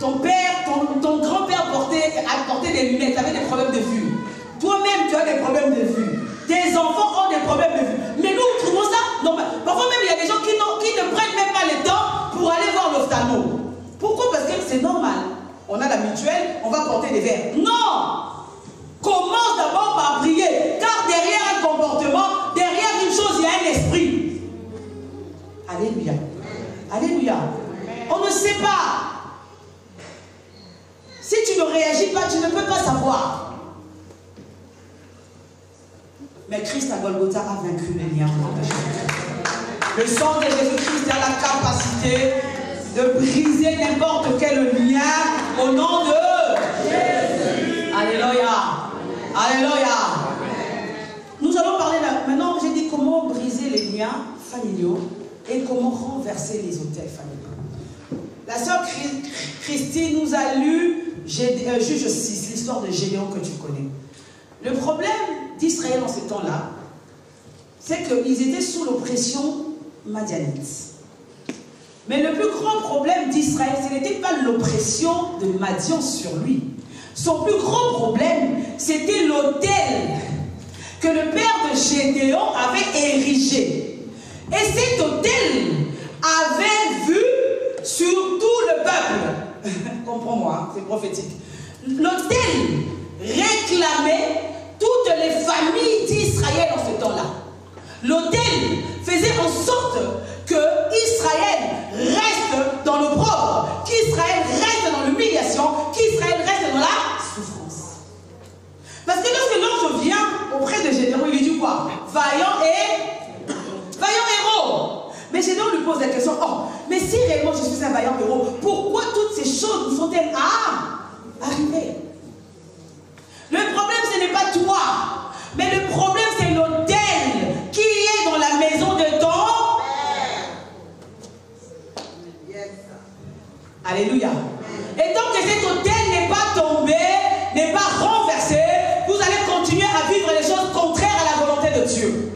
Ton père, ton grand-père a porté des lunettes, avait des problèmes de vue. Toi-même, tu as des problèmes de vue. Tes enfants ont des problèmes de vue. Mais nous, trouvons ça normal. Parfois même, il y a des gens qui ne prennent même pas le temps pour aller voir l'ophtalmo. Pourquoi? Parce que c'est normal. On a la mutuelle, on va porter des verres. Non! Commence d'abord par prier. Car derrière un comportement, derrière une chose, il y a un esprit. Alléluia. Alléluia. On ne sait pas. Si tu ne réagis pas, tu ne peux pas savoir. Mais Christ à Golgotha a vaincu les liens au nom de Jésus. Le sang de Jésus-Christ a la capacité de briser n'importe quel lien au nom de Jésus. Alléluia. Alléluia. Nous allons parler maintenant, j'ai dit comment briser les liens familiaux et comment renverser les autels familiaux. La sœur Christine nous a lu Juge 6, l'histoire de Gédéon que tu connais. Le problème d'Israël en ces temps-là, c'est qu'ils étaient sous l'oppression madianite. Mais le plus grand problème d'Israël, ce n'était pas l'oppression de Madian sur lui. Son plus grand problème, c'était l'autel que le père de Gédéon avait érigé. Et cet autel avait vu sur tout le peuple. Comprends-moi, c'est prophétique. L'autel réclamait toutes les familles d'Israël en ce temps-là. L'autel faisait en sorte que Israël reste dans l'opprobre, qu'Israël reste dans l'humiliation, qu'Israël reste dans la souffrance. Parce que lorsque l'ange vient auprès de Gédéon, il lui dit quoi? Vaillant héros. Mais Gédéon lui pose la question, oh, mais si réellement je suis un vaillant héros, pourquoi toutes ces choses nous sont-elles arrivées? Le problème, ce n'est pas toi, mais le problème, c'est l'autel qui est dans la maison de ton Père. Alléluia. Et tant que cet autel n'est pas tombé, n'est pas renversé, vous allez continuer à vivre les choses contraires à la volonté de Dieu.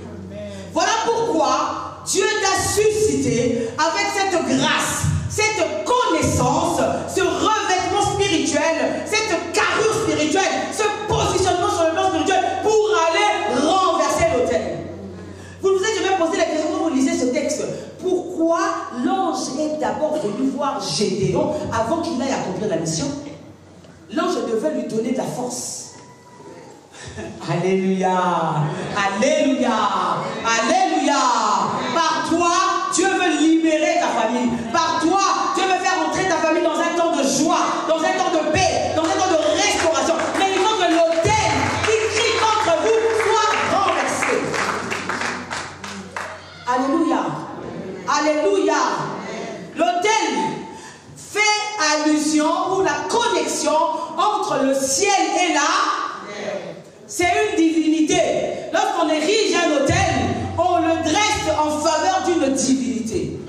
Voilà pourquoi Dieu t'a suscité avec cette grâce, cette connaissance, ce revêtement spirituel, cette carrure spirituelle, ce positionnement sur le plan spirituel pour aller renverser l'autel. Vous vous êtes jamais posé la question quand vous lisez ce texte, pourquoi l'ange est d'abord venu voir Gédéon avant qu'il aille accomplir la mission? L'ange devait lui donner de la force. Alléluia, alléluia, alléluia. Par toi, Dieu veut libérer ta famille. Par toi, Dieu veut faire entrer ta famille dans un temps de joie, dans un temps de paix, dans un temps de restauration. Mais il faut que l'autel qui crie contre vous soit renversé. Alléluia, alléluia. L'autel fait allusion ou la connexion entre le ciel et la terre. C'est une divinité. Lorsqu'on érige un autel, on le dresse en faveur d'une divinité.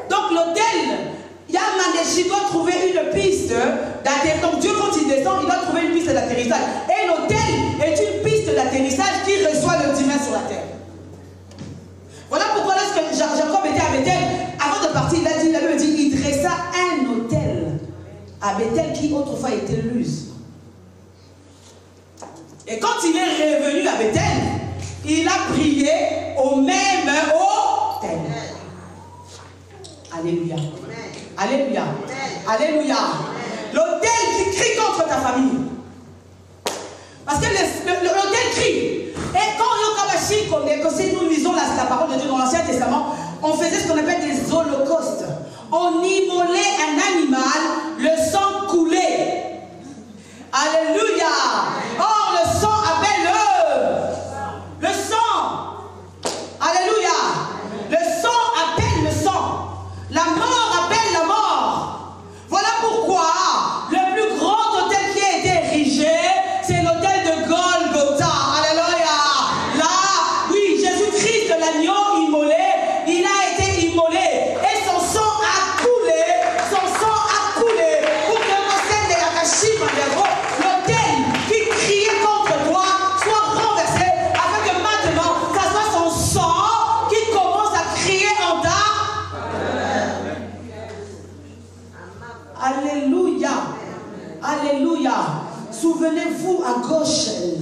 Donc l'autel, Yamaneshi doit trouver une piste d'atterrissage. Donc Dieu, quand il descend, il doit trouver une piste d'atterrissage. Et l'autel est une piste d'atterrissage qui reçoit le divin sur la terre. Voilà pourquoi lorsque Jacob était à Bethel, avant de partir, il avait dit, il dressa un autel à Bethel qui autrefois était Luz. Et quand il est revenu à Bethel, il a prié au même autel. Alléluia. Alléluia. Alléluia. L'autel qui crie contre ta famille. Parce que l'autel crie. Et quand nous lisons la parole de Dieu dans l'Ancien Testament, on faisait ce qu'on appelle des holocaustes. On immolait un animal, le sang coulait. Alléluia. Or, le sang appelle le sang. Alléluia. Le sang appelle le sang. La mort appelle la mort. Voilà pourquoi le plus grand autel qui a été érigé, c'est l'autel de Golgotha. Alléluia. Là, oui, Jésus-Christ, l'agneau immolé, il a été immolé. Et son sang a coulé. Son sang a coulé. Pour que l'autel qui criait contre toi soit renversé. Afin que maintenant, ça soit son sang qui commence à crier en ta. Alléluia. Alléluia. Souvenez-vous à Goshen.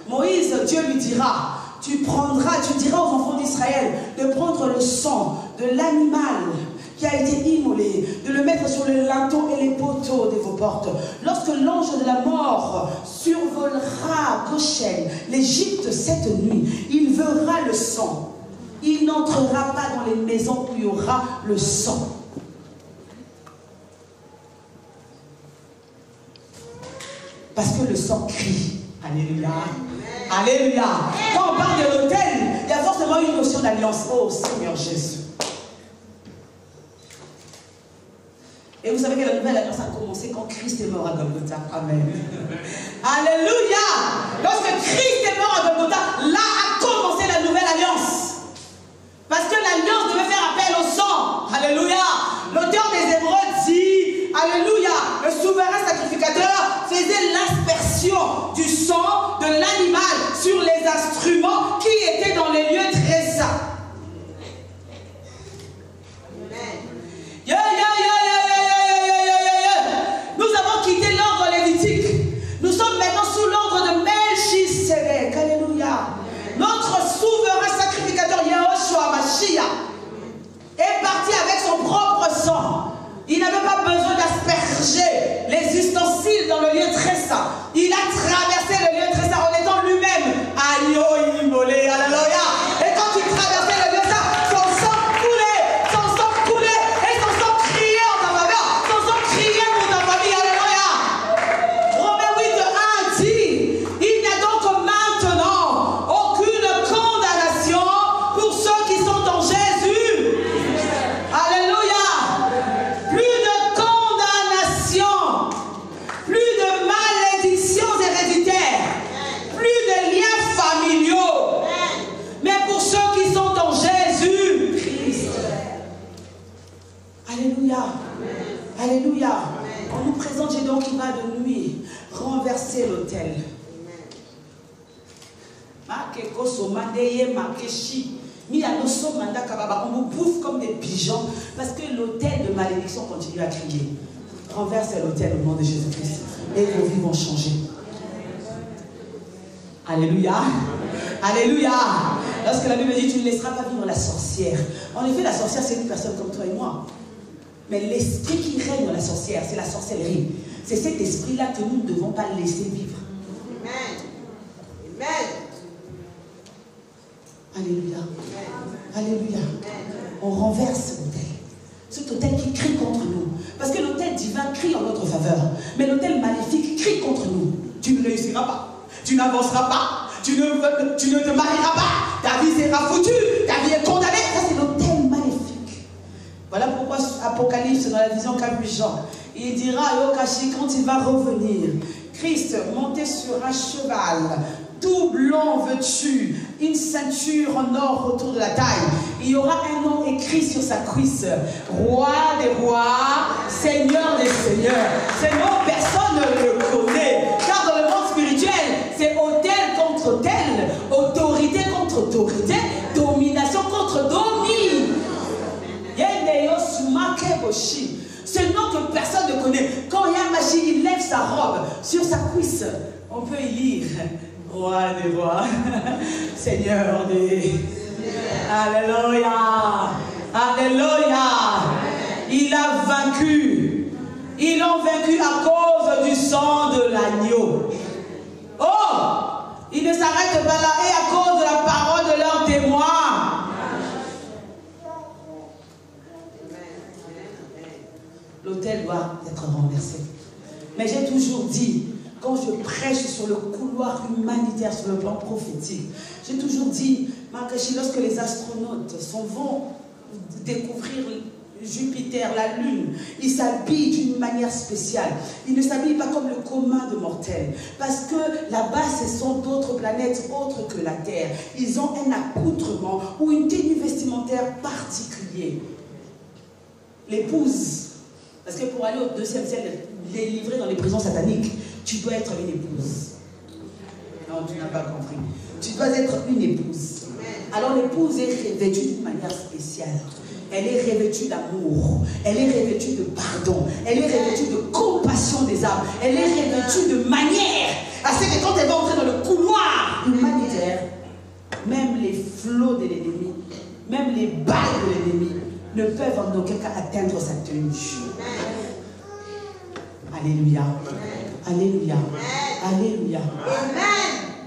Moïse, Dieu lui dira, tu diras aux enfants d'Israël de prendre le sang de l'animal qui a été immolé, de le mettre sur le linteau et les poteaux de vos portes. Lorsque l'ange de la mort survolera Goshen, l'Égypte cette nuit, il verra le sang. Il n'entrera pas dans les maisons où il y aura le sang. Parce que le sang crie. Alléluia. Alléluia. Quand on parle de l'autel, il y a forcément une notion d'alliance. Oh Seigneur Jésus. Et vous savez que la nouvelle alliance a commencé quand Christ est mort à Golgotha. Amen. Alléluia. Lorsque Christ est mort à Golgotha, là a commencé la nouvelle alliance. Parce que l'alliance devait faire appel au sang. Alléluia. L'auteur des Hébreux dit, alléluia, le souverain sacrificateur faisait l'aspersion du sang de l'animal sur les instruments qui étaient dans les lieux très saints. Nous avons quitté l'ordre lévitique. Nous sommes maintenant sous l'ordre de Melchisedec. Alléluia. Notre souverain sacrificateur Yahushua Mashiach est parti avec son propre sang. Il n'avait pas besoin d'asperger les ustensiles dans le lieu très saint. Il a traversé le lieu très saint en étant lui-même agneau immolé. Alléluia. Et quand il traversait le lieu saint, son sang coulait et son sang criait en ta faveur. Son sang criait pour ta famille. Alléluia. Romains 8:1 dit, il n'y a donc maintenant aucune condamnation pour ceux qui sont en Jésus. Alléluia. Plus de condamnation, plus de malédictions héréditaires, plus de liens familiaux. Mais pour ceux qui sont en Jésus-Christ. Alléluia. Alléluia. On nous présente Gédéon qui va de nuit renverser l'autel. On vous bouffe comme des pigeons parce que l'autel de malédiction continue à crier. Renverse l'autel au nom de Jésus-Christ et vos vies vont changer. Alléluia. Alléluia. Lorsque la Bible dit tu ne laisseras pas vivre la sorcière. En effet, la sorcière c'est une personne comme toi et moi. Mais l'esprit qui règne dans la sorcière, c'est la sorcellerie. C'est cet esprit-là que nous ne devons pas laisser vivre. Amen. Amen. Alléluia. Alléluia. On renverse l'autel. Cet autel qui crie contre nous. Parce que l'autel divin crie en notre faveur. Mais l'autel maléfique crie contre nous. Tu ne réussiras pas. Tu n'avanceras pas. Tu ne te marieras pas. Ta vie sera foutue. Ta vie est condamnée. Ça, c'est l'autel maléfique. Voilà pourquoi Apocalypse, dans la vision qu'a vu Jean, il dira à Yokashi, quand il va revenir, Christ monté sur un cheval, tout blanc vêtu, une ceinture en or autour de la taille. Il y aura un nom écrit sur sa cuisse. Roi des rois, Seigneur des seigneurs. Ce nom, personne ne le connaît. Car dans le monde spirituel, c'est autel contre autel, autorité contre autorité, domination contre domination. Ce nom que personne ne connaît. Quand Yamashi il lève sa robe sur sa cuisse, on peut y lire Roi des rois, Seigneur des... Alléluia. Alléluia. Il a vaincu. Ils l'ont vaincu à cause du sang de l'agneau. Oh! Ils ne s'arrêtent pas là et à cause de la parole de leurs témoins. L'autel doit être renversé. Mais j'ai toujours dit, quand je prêche sur le couloir humanitaire, sur le plan prophétique, j'ai toujours dit, Marcachi, lorsque les astronautes vont découvrir Jupiter, la Lune, ils s'habillent d'une manière spéciale. Ils ne s'habillent pas comme le commun de mortels. Parce que là-bas, ce sont d'autres planètes autres que la Terre. Ils ont un accoutrement ou une tenue vestimentaire particulier. L'épouse, parce que pour aller au deuxième ciel, délivrer dans les prisons sataniques, tu dois être une épouse. Non, tu n'as pas compris. Tu dois être une épouse. Alors l'épouse est revêtue d'une manière spéciale. Elle est revêtue d'amour, elle est revêtue de pardon, elle est revêtue de compassion des âmes, elle est revêtue de manière. Parce que quand elle va entrer dans le couloir humanitaire, même les flots de l'ennemi, même les balles de l'ennemi ne peuvent en aucun cas atteindre sa tenue. Alléluia. Alléluia. Alléluia.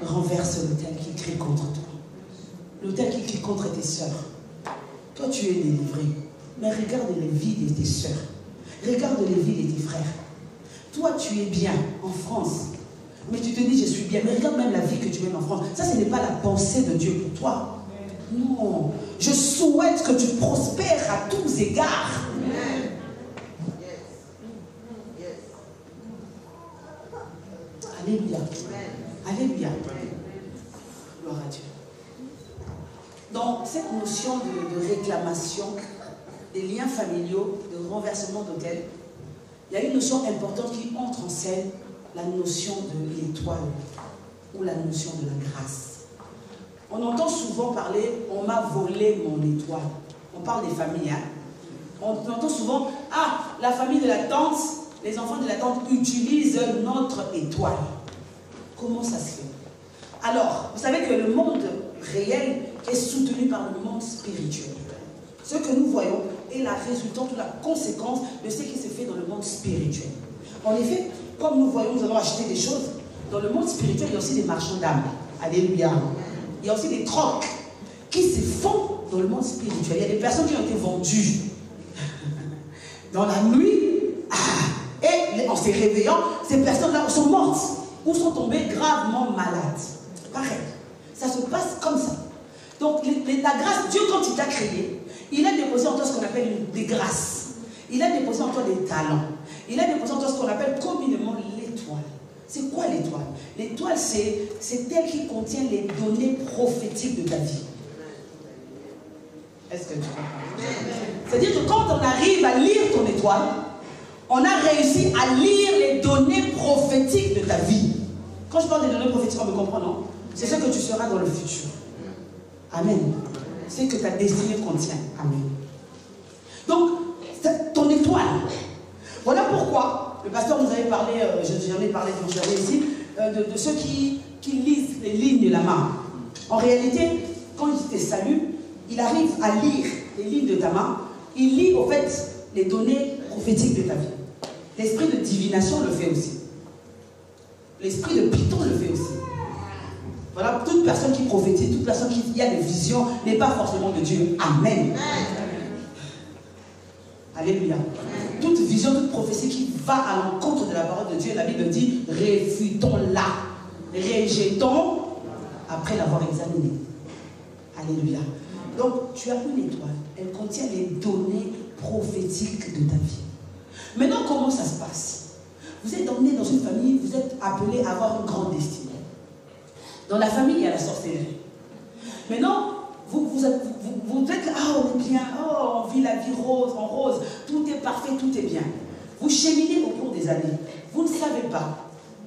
Renverse l'autel qui crie contre toi. L'autel qui crie contre tes soeurs. Toi, tu es délivré. Mais regarde les vies de tes soeurs. Regarde les vies de tes frères. Toi, tu es bien en France. Mais tu te dis, je suis bien. Mais regarde même la vie que tu mènes en France. Ça, ce n'est pas la pensée de Dieu pour toi. Non. Je souhaite que tu prospères à tous égards. Alléluia. Alléluia. Gloire à Dieu. Dans cette notion de réclamation, des liens familiaux, de renversement d'autel, il y a une notion importante qui entre en scène, la notion de l'étoile ou la notion de la grâce. On entend souvent parler, on m'a volé mon étoile. On parle des familles, hein. On entend souvent, ah, la famille de la tante, les enfants de la tante utilisent notre étoile. Comment ça se fait? Alors, vous savez que le monde réel est soutenu par le monde spirituel. Ce que nous voyons est la résultante ou la conséquence de ce qui se fait dans le monde spirituel. En effet, comme nous voyons, nous allons acheter des choses. Dans le monde spirituel, il y a aussi des marchands d'âmes. Alléluia. Il y a aussi des trocs qui se font dans le monde spirituel. Il y a des personnes qui ont été vendues dans la nuit. Et en se réveillant, ces personnes-là sont mortes ou sont tombées gravement malades. Pareil. Ça se passe comme ça. Donc, la grâce, Dieu, quand il t'a créé, il a déposé en toi ce qu'on appelle des grâces. Il a déposé en toi des talents. Il a déposé en toi ce qu'on appelle communément l'étoile. C'est quoi l'étoile? L'étoile, c'est elle qui contient les données prophétiques de ta vie. Est-ce que tu comprends? C'est-à-dire que quand on arrive à lire ton étoile, on a réussi à lire les données prophétiques de ta vie. Quand je parle des données prophétiques, on me comprend, non? C'est ce que tu seras dans le futur. Amen. C'est ce que ta destinée contient. Amen. Donc, ton étoile. Voilà pourquoi le pasteur nous avait parlé, j'en ai parlé ici, de ceux qui lisent les lignes de la main. En réalité, quand il te salue, il arrive à lire les lignes de ta main. Il lit, au fait, les données prophétiques de ta vie. L'esprit de divination le fait aussi. L'esprit de Python le fait aussi. Voilà, toute personne qui prophétise, toute personne qui a des visions n'est pas forcément de Dieu. Amen. Alléluia. Toute vision, toute prophétie qui va à l'encontre de la parole de Dieu, la Bible dit, réfutons-la, rejetons après l'avoir examinée. Alléluia. Donc, tu as une étoile. Elle contient les données prophétiques de ta vie. Maintenant, comment ça se passe? Vous êtes emmené dans une famille, vous êtes appelé à avoir une grande destinée. Dans la famille, il y a la sorcellerie. Maintenant, vous êtes, ah, on est bien, oh, on vit la vie rose, en rose, tout est parfait, tout est bien. Vous cheminez au cours des années. Vous ne savez pas.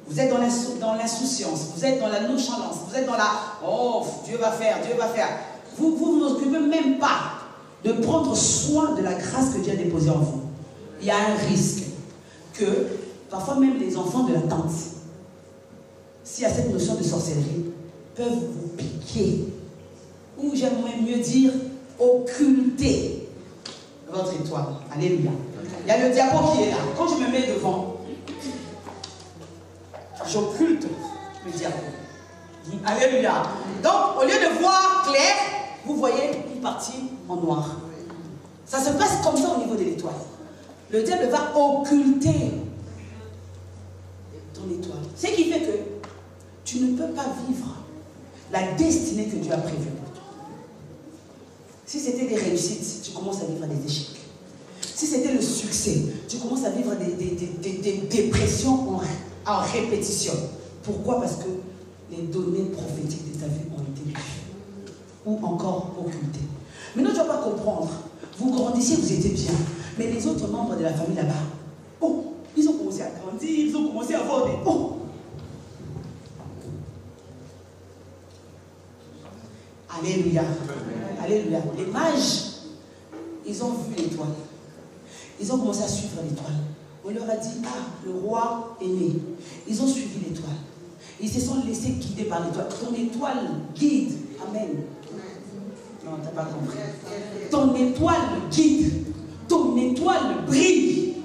Vous êtes dans l'insouciance, vous êtes dans la nonchalance, vous êtes dans la, oh, Dieu va faire, Dieu va faire. Vous ne vous occupez même pas de prendre soin de la grâce que Dieu a déposée en vous. Il y a un risque que, parfois même les enfants de la tante, s'il y a cette notion de sorcellerie, peuvent vous piquer, ou j'aimerais mieux dire, occulter votre étoiles. Alléluia. Il y a le diapo qui est là. Quand je me mets devant, j'occulte le diapo. Alléluia. Donc, au lieu de voir clair, vous voyez une partie en noir. Ça se passe comme ça au niveau de l'étoile. Le diable va occulter ton étoile. Ce qui fait que tu ne peux pas vivre la destinée que Dieu a prévue pour toi. Si c'était des réussites, tu commences à vivre des échecs. Si c'était le succès, tu commences à vivre des dépressions en répétition. Pourquoi? Parce que les données prophétiques de ta vie ont été lues ou encore occultées. Maintenant, tu ne vas pas comprendre. Vous grandissiez, vous étiez bien. Mais les autres membres de la famille là-bas, oh, ils ont commencé à grandir, ils ont commencé à avoir des... Oh. Alléluia. Alléluia. Les mages, ils ont vu l'étoile. Ils ont commencé à suivre l'étoile. On leur a dit, ah, le roi est né. Ils ont suivi l'étoile. Ils se sont laissés guider par l'étoile. Ton étoile guide. Amen. Non, tu n'as pas compris. Ton étoile guide. Ton étoile brille.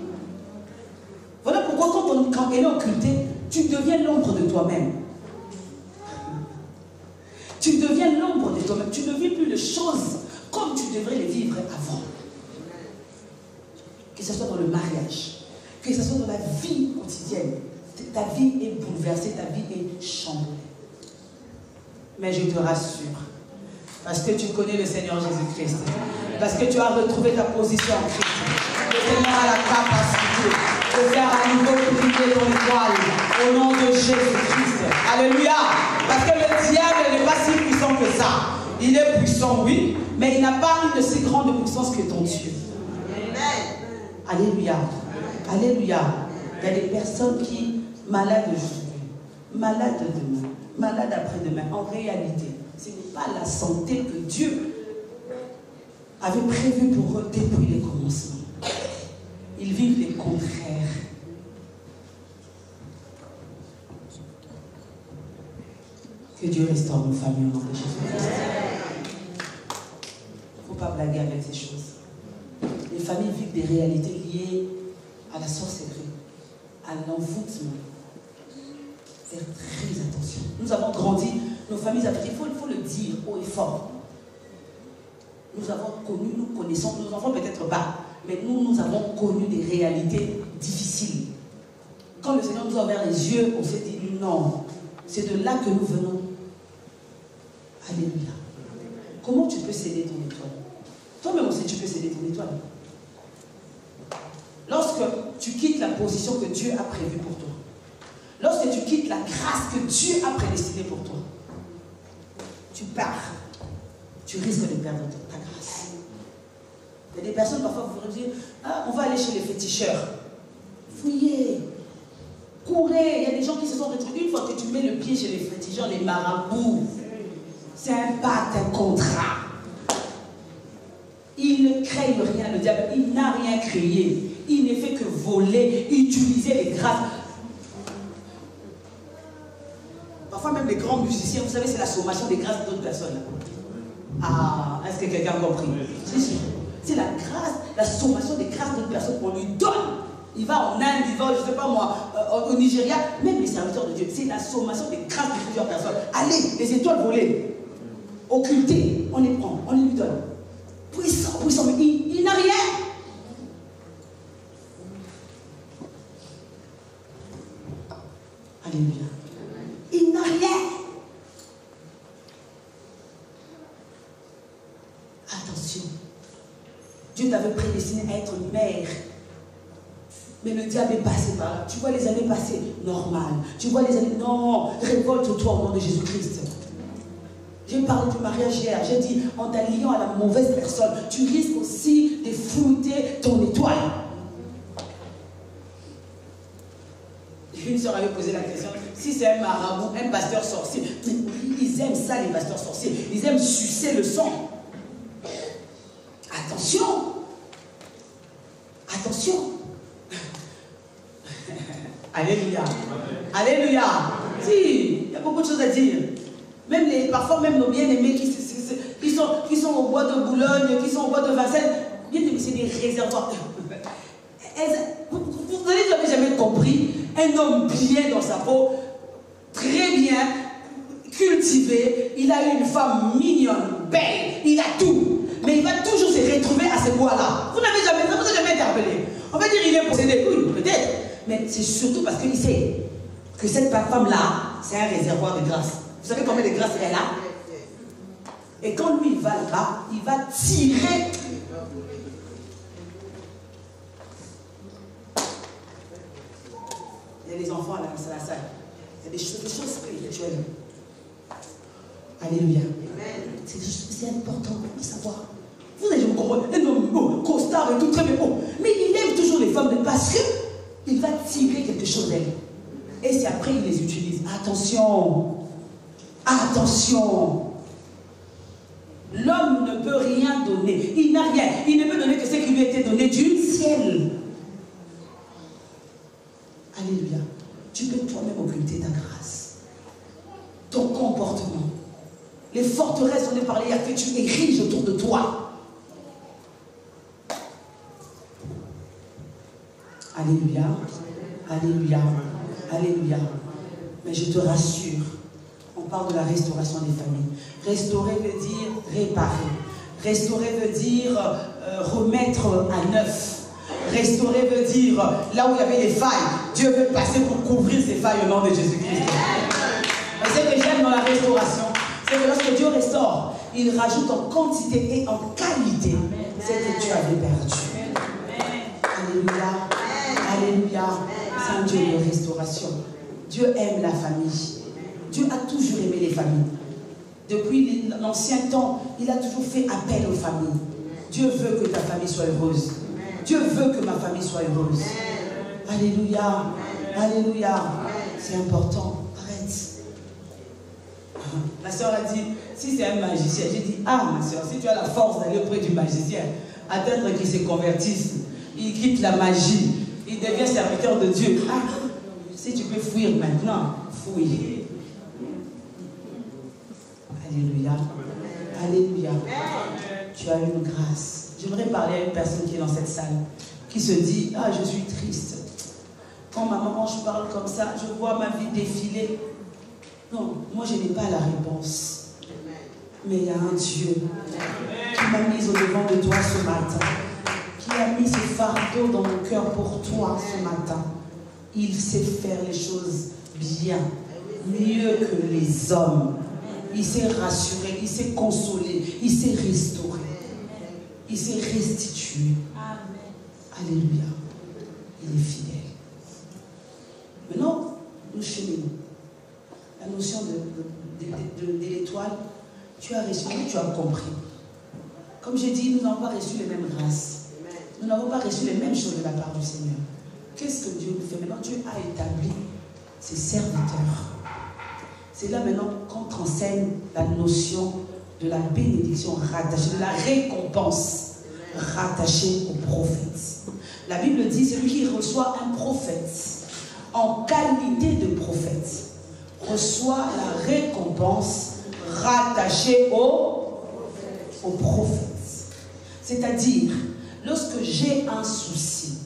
Voilà pourquoi quand elle est occultée, tu deviens l'ombre de toi-même. Tu deviens l'ombre de toi-même. Tu ne vis plus les choses comme tu devrais les vivre avant. Que ce soit dans le mariage, que ce soit dans la vie quotidienne. Ta vie est bouleversée, ta vie est chamboulée. Mais je te rassure, parce que tu connais le Seigneur Jésus-Christ, parce que tu as retrouvé ta position en Christ, le Seigneur a la capacité de faire à nouveau briller ton étoile au nom de Jésus-Christ. Alléluia. Parce que le diable n'est pas si puissant que ça. Il est puissant, oui, mais il n'a pas une si grande puissance que ton Dieu. Alléluia. Alléluia. Il y a des personnes qui, malades aujourd'hui, malades demain, malades après-demain, en réalité, ce n'est pas la santé que Dieu avait prévue pour eux depuis les commencements. Ils vivent les contraires. Que Dieu restaure nos familles au nom de Jésus-Christ. Il ne faut pas blaguer avec ces choses. Les familles vivent des réalités liées à la sorcellerie, à l'envoûtement. Faire très attention. Nous avons grandi, nos familles africaines, il faut le dire haut et fort. Nous avons connu, nous connaissons, nos enfants peut-être pas, mais nous avons connu des réalités difficiles. Quand le Seigneur nous a ouvert les yeux, on s'est dit non, c'est de là que nous venons. Alléluia. Comment tu peux céder ton étoile? Toi-même aussi, tu peux céder ton étoile. Lorsque tu quittes la position que Dieu a prévue pour toi, lorsque tu quittes la grâce que Dieu a prédestinée pour toi, tu pars, tu risques de perdre ta grâce. Il y a des personnes, parfois, vous pourrez dire, ah, on va aller chez les féticheurs. Fouillez, courez. Il y a des gens qui se sont retrouvés. Une fois que tu mets le pied chez les féticheurs, les marabouts, c'est un pacte, un contrat. Il ne crée rien, le diable, il n'a rien créé. Il ne fait que voler, utiliser les grâces. Parfois même les grands musiciens, vous savez, c'est la sommation des grâces d'autres personnes. Ah, est-ce que quelqu'un a compris? C'est la grâce, la sommation des grâces d'autres personnes qu'on lui donne. Il va en Inde, il va, je ne sais pas moi, au Nigeria, même les serviteurs de Dieu. C'est la sommation des grâces de plusieurs personnes. Allez, les étoiles volées, occultées, on les prend, on les lui donne. Puissant, puissant, mais il n'a rien. Alléluia. Il n'a rien. Attention. Dieu t'avait prédestiné à être mère. Mais le diable est passé par là. Tu vois les années passées, normal. Tu vois les années, non, révolte-toi au nom de Jésus-Christ. J'ai parlé du mariage hier, j'ai dit, en t'alliant à la mauvaise personne, tu risques aussi de flouter ton étoile. Une soeur avait posé la question, si c'est un marabout, un pasteur sorcier, ils aiment ça les pasteurs sorciers, ils aiment sucer le sang. Attention. Attention. Alléluia. Alléluia. Si, il y a beaucoup de choses à dire. Même parfois même nos bien-aimés qui sont au bois de Boulogne, qui sont au bois de Vincennes, bien-aimés, mais c'est des réservoirs. Vous n'avez jamais compris, un homme bien dans sa peau, très bien, cultivé, il a une femme mignonne, belle, il a tout. Mais il va toujours se retrouver à ce poids-là. Vous n'avez jamais, ça vous a jamais interpellé. On va dire qu'il est possédé, oui, peut-être. Mais c'est surtout parce qu'il sait que cette femme-là, c'est un réservoir de grâce. Vous savez combien de grâce elle a? Et quand lui, il va là-bas, il va tirer. Il y a des enfants à la salle. Il y a des choses spirituelles. Alléluia. C'est important de savoir. Vous allez me comprendre. Un homme costard et tout, très bien beau. Mais il aime toujours les femmes parce qu'il va tirer quelque chose d'elle. Et c'est après qu'il les utilise. Attention. Attention. L'homme ne peut rien donner. Il n'a rien. Il ne peut donner que ce qui lui a été donné du ciel. Alléluia. Tu peux toi-même occulter ta grâce. Ton comportement. Les forteresses, on est parlé, que tu ériges autour de toi. Alléluia. Alléluia. Alléluia. Mais je te rassure, on parle de la restauration des familles. Restaurer veut dire réparer. Restaurer veut dire remettre à neuf. Restaurer veut dire là où il y avait des failles, Dieu veut passer pour couvrir ces failles au nom de Jésus-Christ. Et ce que j'aime dans la restauration, c'est que lorsque Dieu restaure, il rajoute en quantité et en qualité ce que tu avais perdu. Alléluia. Alléluia. C'est un Dieu de restauration. Dieu aime la famille. Dieu a toujours aimé les familles. Depuis l'ancien temps, il a toujours fait appel aux familles. Dieu veut que ta famille soit heureuse. Dieu veut que ma famille soit heureuse. Alléluia. Alléluia. C'est important. Arrête. Ma soeur a dit, si c'est un magicien, j'ai dit, ah ma soeur, si tu as la force d'aller auprès du magicien, attendre qu'il se convertisse, il quitte la magie, il devient serviteur de Dieu. Ah, si tu peux fuir maintenant, fouille. Alléluia. Alléluia. Tu as une grâce. J'aimerais parler à une personne qui est dans cette salle, qui se dit, ah je suis triste. Quand ma maman, je parle comme ça, je vois ma vie défiler. Non, moi je n'ai pas la réponse. Mais il y a un Dieu qui m'a mise au devant de toi ce matin, qui a mis ce fardeau dans mon cœur pour toi ce matin. Il sait faire les choses bien, mieux que les hommes. Il s'est rassuré, il s'est consolé, il s'est restauré, il s'est restitué. Alléluia. Il est fidèle. Maintenant, nous cheminons. La notion de l'étoile, tu as reçu, tu as compris. Comme j'ai dit, nous n'avons pas reçu les mêmes grâces. Nous n'avons pas reçu les mêmes choses de la part du Seigneur. Qu'est-ce que Dieu nous fait maintenant? Dieu a établi ses serviteurs. C'est là maintenant qu'on enseigne la notion de la bénédiction rattachée, de la récompense rattachée au prophète. La Bible dit, celui qui reçoit un prophète en qualité de prophète reçoit la récompense rattachée au prophète. C'est-à-dire, lorsque j'ai un souci,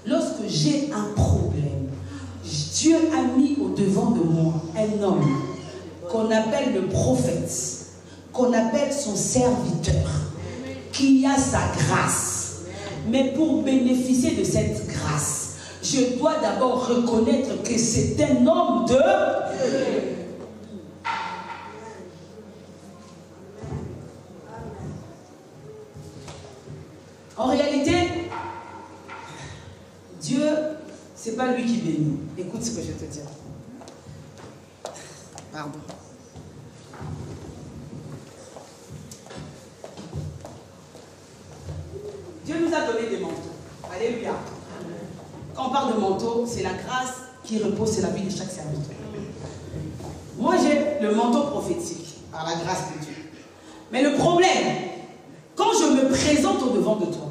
lorsque j'ai un problème, Dieu a mis au devant de moi un homme qu'on appelle le prophète, qu'on appelle son serviteur, qui a sa grâce. Mais pour bénéficier de cette grâce, je dois d'abord reconnaître que c'est un homme de Dieu. En réalité, Dieu, c'est pas lui qui bénit. Écoute ce que je te dis. Pardon. Dieu nous a donné des manteaux. Alléluia. Quand on parle de manteau, c'est la grâce qui repose sur la vie de chaque serviteur. Moi, j'ai le manteau prophétique, par la grâce de Dieu. Mais le problème, quand je me présente au devant de toi,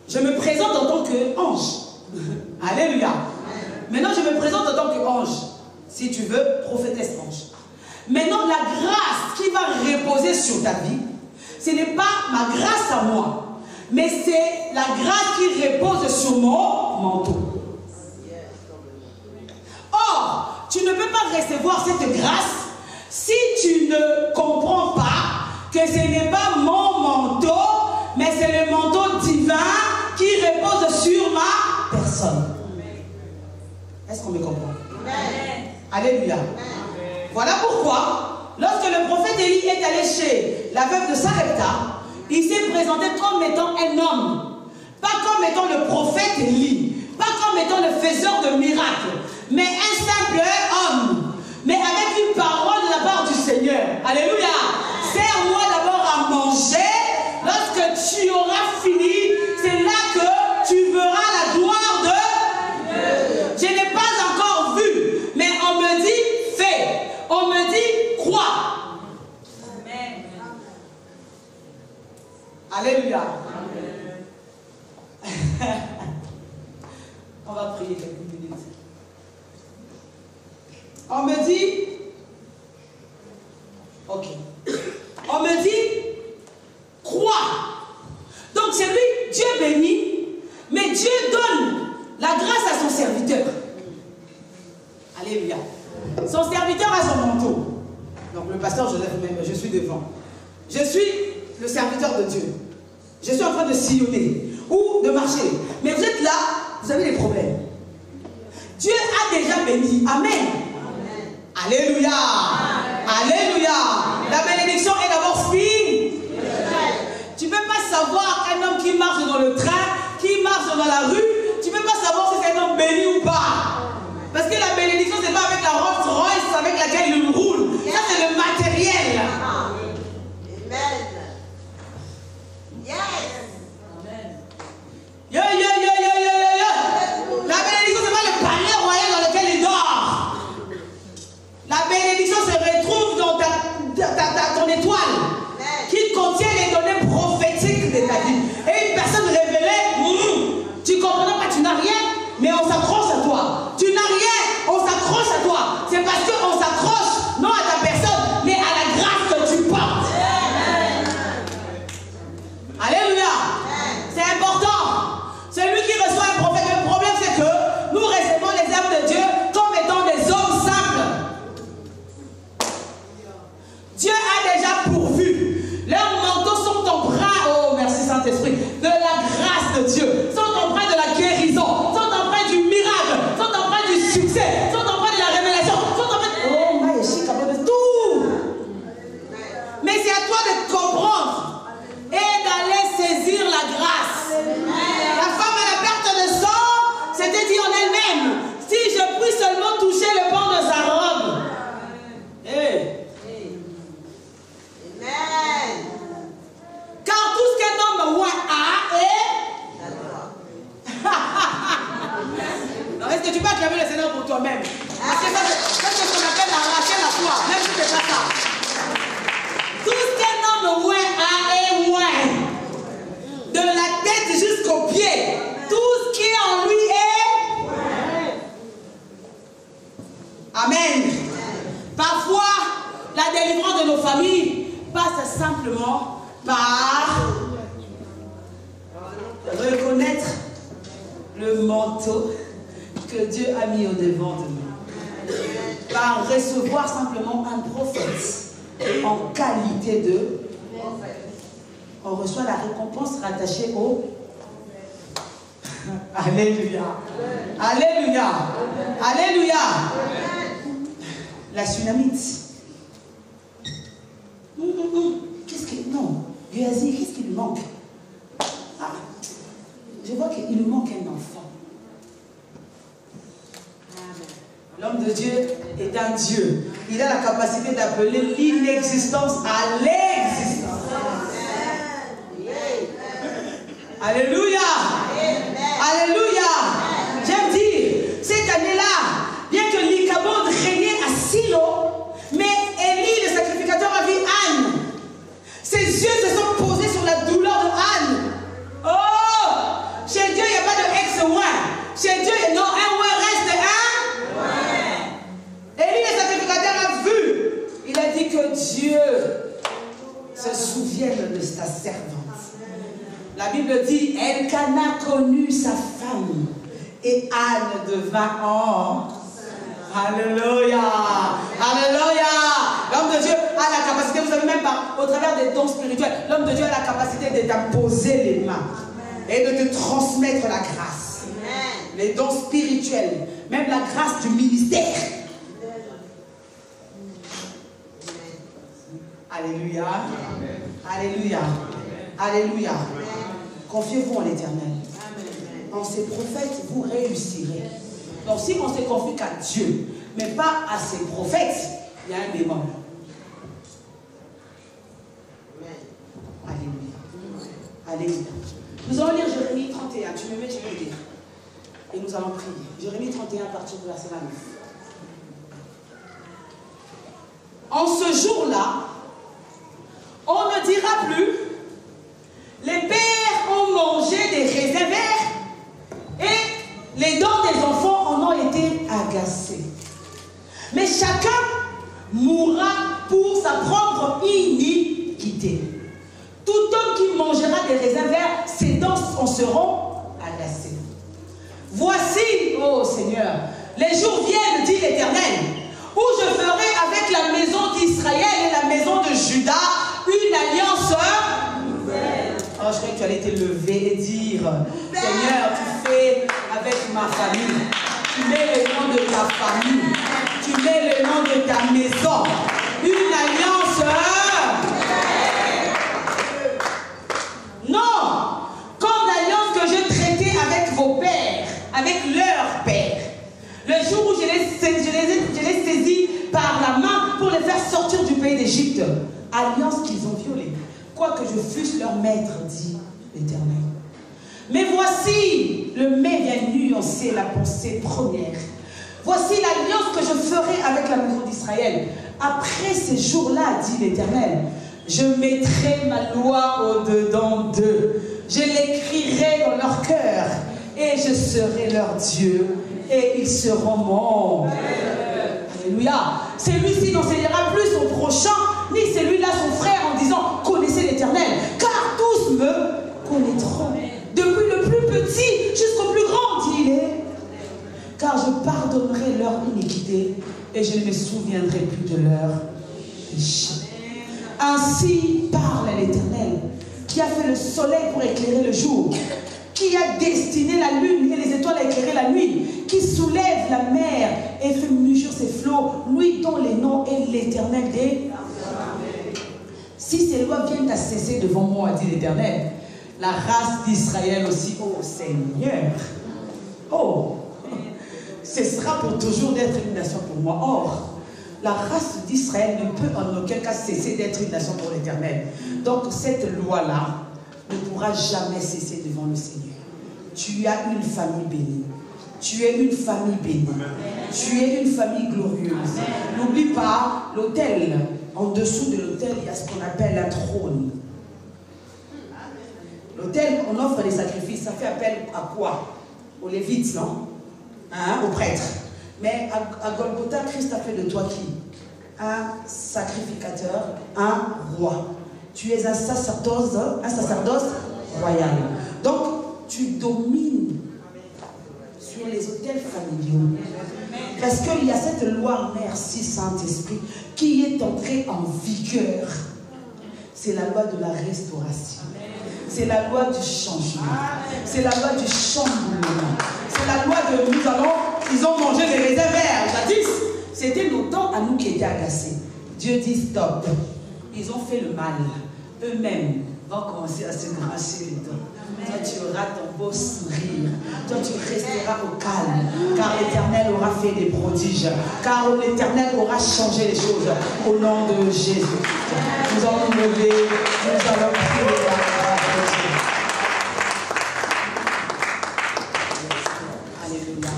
je me présente en tant qu'ange. Alléluia. Maintenant, je me présente en tant qu'ange. Si tu veux, prophétesse ange. Maintenant, la grâce qui va reposer sur ta vie, ce n'est pas ma grâce à moi, mais c'est la grâce qui repose sur mon manteau. Or, tu ne peux pas recevoir cette grâce si tu ne comprends pas que ce n'est pas mon manteau, mais c'est le manteau divin qui repose sur ma personne. Est-ce qu'on me comprend? Alléluia. Voilà pourquoi, lorsque le prophète Élie est allé chez la veuve de Sarepta, il s'est présenté comme étant un homme, pas comme étant le prophète Élie, pas comme étant le faiseur de miracles, mais un simple homme, mais avec une parole de la part du Seigneur. Alléluia. Sers-moi d'abord à manger. Lorsque tu auras fini, c'est là que tu verras la gloire de Dieu. Je n'ai pas encore vu, mais on me dit fais, on me dit crois. Amen. Alléluia. On va prier quelques minutes. On me dit, ok, on me dit, crois. Donc c'est lui, Dieu bénit, mais Dieu donne la grâce à son serviteur. Alléluia. Son serviteur a son manteau. Donc le pasteur, je lève même, je suis devant. Je suis le serviteur de Dieu. Je suis en train de sillonner ou de marcher. Mais vous êtes là, vous avez des problèmes. Dieu a déjà béni. Amen. Alléluia. Alléluia. La bénédiction est d'abord spirituelle. Tu ne peux pas savoir un homme qui marche dans le train, qui marche dans la rue, tu ne peux pas savoir si c'est un homme béni ou pas. Parce que la bénédiction, ce n'est pas avec la Rolls Royce avec laquelle il roule. Ça, c'est le matériel. Amen. Yes. Yo, yo, yo, yo, yo, yo, yo. La bénédiction, ce n'est pas le palais royal dans lequel il dort. La bénédiction se retrouve dans ton étoile qui contient les données prophétiques de ta vie. Et une personne révélée, tu ne comprends pas, tu n'as rien, mais on s'accroche à toi. Tu n'as rien, on s'accroche à toi. C'est parce qu'on s'accroche, non à ta personne, mais à la grâce que tu portes. Alléluia. C'est important. Celui qui reçoit un prophète, le problème c'est que nous recevons les œuvres de Dieu comme étant des hommes simples. Dieu a déjà pourvu. Leurs manteaux sont empreints, oh merci Saint-Esprit, de la grâce de Dieu, sont empreints de la guérison, sont empreints du miracle, sont empreints du succès, sont empreints de la révélation, sont empreints de... Oh, moi, je suis capable de tout. Mais c'est à toi de comprendre et d'aller saisir la grâce. La femme à la perte de sang s'était dit en elle-même, si je puis seulement toucher le pan de sa robe. Hey. Amen. Car tout ce qu'un homme a est... Non, est-ce que tu peux acclamer le Seigneur pour toi-même? Parce que ça, c'est ce qu'on appelle arracher la foi, même si c'est pas ça. Tout ce qu'un homme a est moins. De la tête jusqu'aux pieds. Tout ce qui est en lui est... Amen. Parfois, la délivrance de nos familles passe simplement par reconnaître le manteau que Dieu a mis au devant de nous. Par recevoir simplement un prophète en qualité de prophète. On reçoit la récompense rattachée au... Alléluia. Alléluia. Alléluia. La Sunamite. Qu'est-ce que... Non. Géasi, qu'est-ce qui lui manque? Ah, je vois qu'il lui manque un enfant. L'homme de Dieu est un Dieu. Il a la capacité d'appeler l'inexistence à l'existence. Alléluia. Alléluia. J'aime dire, cette année-là, bien que l'Ichabod régnait à Silo, mais Élie, le sacrificateur, a vu Anne. Ses yeux se sont posés sur la douleur de Anne. Oh, chez Dieu, il n'y a pas de ex-ouin. Chez Dieu, non, un ouin reste un. Élie, le sacrificateur, a vu. Il a dit que Dieu Bible dit, Elkana connut sa femme et Anne devint en... Alléluia. Alléluia. L'homme de Dieu a la capacité, vous savez même pas, au travers des dons spirituels, l'homme de Dieu a la capacité de t'imposer les mains et de te transmettre la grâce. Les dons spirituels, même la grâce du ministère. Alléluia. Alléluia. Alléluia. Confiez-vous en l'Éternel. En ses prophètes, vous réussirez. Donc si on se confie qu'à Dieu, mais pas à ses prophètes, il y a un bémol. Alléluia. Alléluia. Nous allons lire Jérémie 31. Tu me mets, je vais lire. Et nous allons prier. Jérémie 31 à partir du verset 29. En ce jour-là, on ne dira plus, les pères ont mangé des raisins verts et les dents des enfants en ont été agacées. Mais chacun mourra pour sa propre iniquité. Tout homme qui mangera des raisins verts, ses dents en seront agacées. Voici, ô Seigneur, les jours viennent, dit l'Éternel, où je ferai avec la maison d'Israël et la maison de Juda une alliance nouvelle. Oh, je croyais que tu allais te lever et dire, Seigneur, tu fais avec ma famille, tu mets le nom de ta famille, tu mets le nom de ta maison, une alliance non, comme l'alliance que je traitais avec vos pères, avec leurs pères, le jour où je les saisis par la main pour les faire sortir du pays d'Égypte, alliance qu'ils ont violée, quoique je fusse leur maître, dit l'Éternel. Mais voici, le mais vient nuancer la pensée première. Voici l'alliance que je ferai avec la maison d'Israël. Après ces jours-là, dit l'Éternel, je mettrai ma loi au-dedans d'eux. Je l'écrirai dans leur cœur et je serai leur Dieu et ils seront mon. Alléluia. Celui-ci n'enseignera plus son prochain, ni celui-là son frère en disant, connaissez l'Éternel, car tous me connaîtront. Depuis le plus petit jusqu'au plus grand, dit-il, car je pardonnerai leur iniquité et je ne me souviendrai plus de leur péché. Ainsi parle l'Éternel, qui a fait le soleil pour éclairer le jour, qui a destiné la lune et les étoiles à éclairer la nuit, qui soulève la mer et fait mugir ses flots, lui dont les noms est l'Éternel des... Si ces lois viennent à cesser devant moi, dit l'Éternel, la race d'Israël aussi, oh Seigneur, oh, cessera pour toujours d'être une nation pour moi. Or, la race d'Israël ne peut en aucun cas cesser d'être une nation pour l'Éternel. Donc cette loi-là ne pourra jamais cesser devant le Seigneur. Tu as une famille bénie. Tu es une famille bénie. Tu es une famille glorieuse. N'oublie pas l'autel. En dessous de l'autel, il y a ce qu'on appelle la trône. L'autel, on offre des sacrifices. Ça fait appel à quoi? Aux Lévites, non? Hein? Aux prêtres. Mais à Golgotha, Christ a fait de toi qui? Un sacrificateur, un roi. Tu es un sacerdoce royal. Donc, tu domines sur les autels familiaux. Parce qu'il y a cette loi, merci Saint-Esprit, qui est entrée en vigueur. C'est la loi de la restauration. C'est la loi du changement. C'est la loi du chamboulement. C'est la loi de nous allons, ils ont mangé les raisins verts. Jadis, c'était nos dents à nous qui étaient agacés. Dieu dit stop. Ils ont fait le mal. Eux-mêmes vont commencer à se grincer les dents. Toi, tu auras ton beau sourire. Toi, tu resteras au calme. Car l'Éternel aura fait des prodiges. Car l'Éternel aura changé les choses. Au nom de Jésus. Nous allons nous lever. Nous allons prier la grâce de Dieu. Alléluia.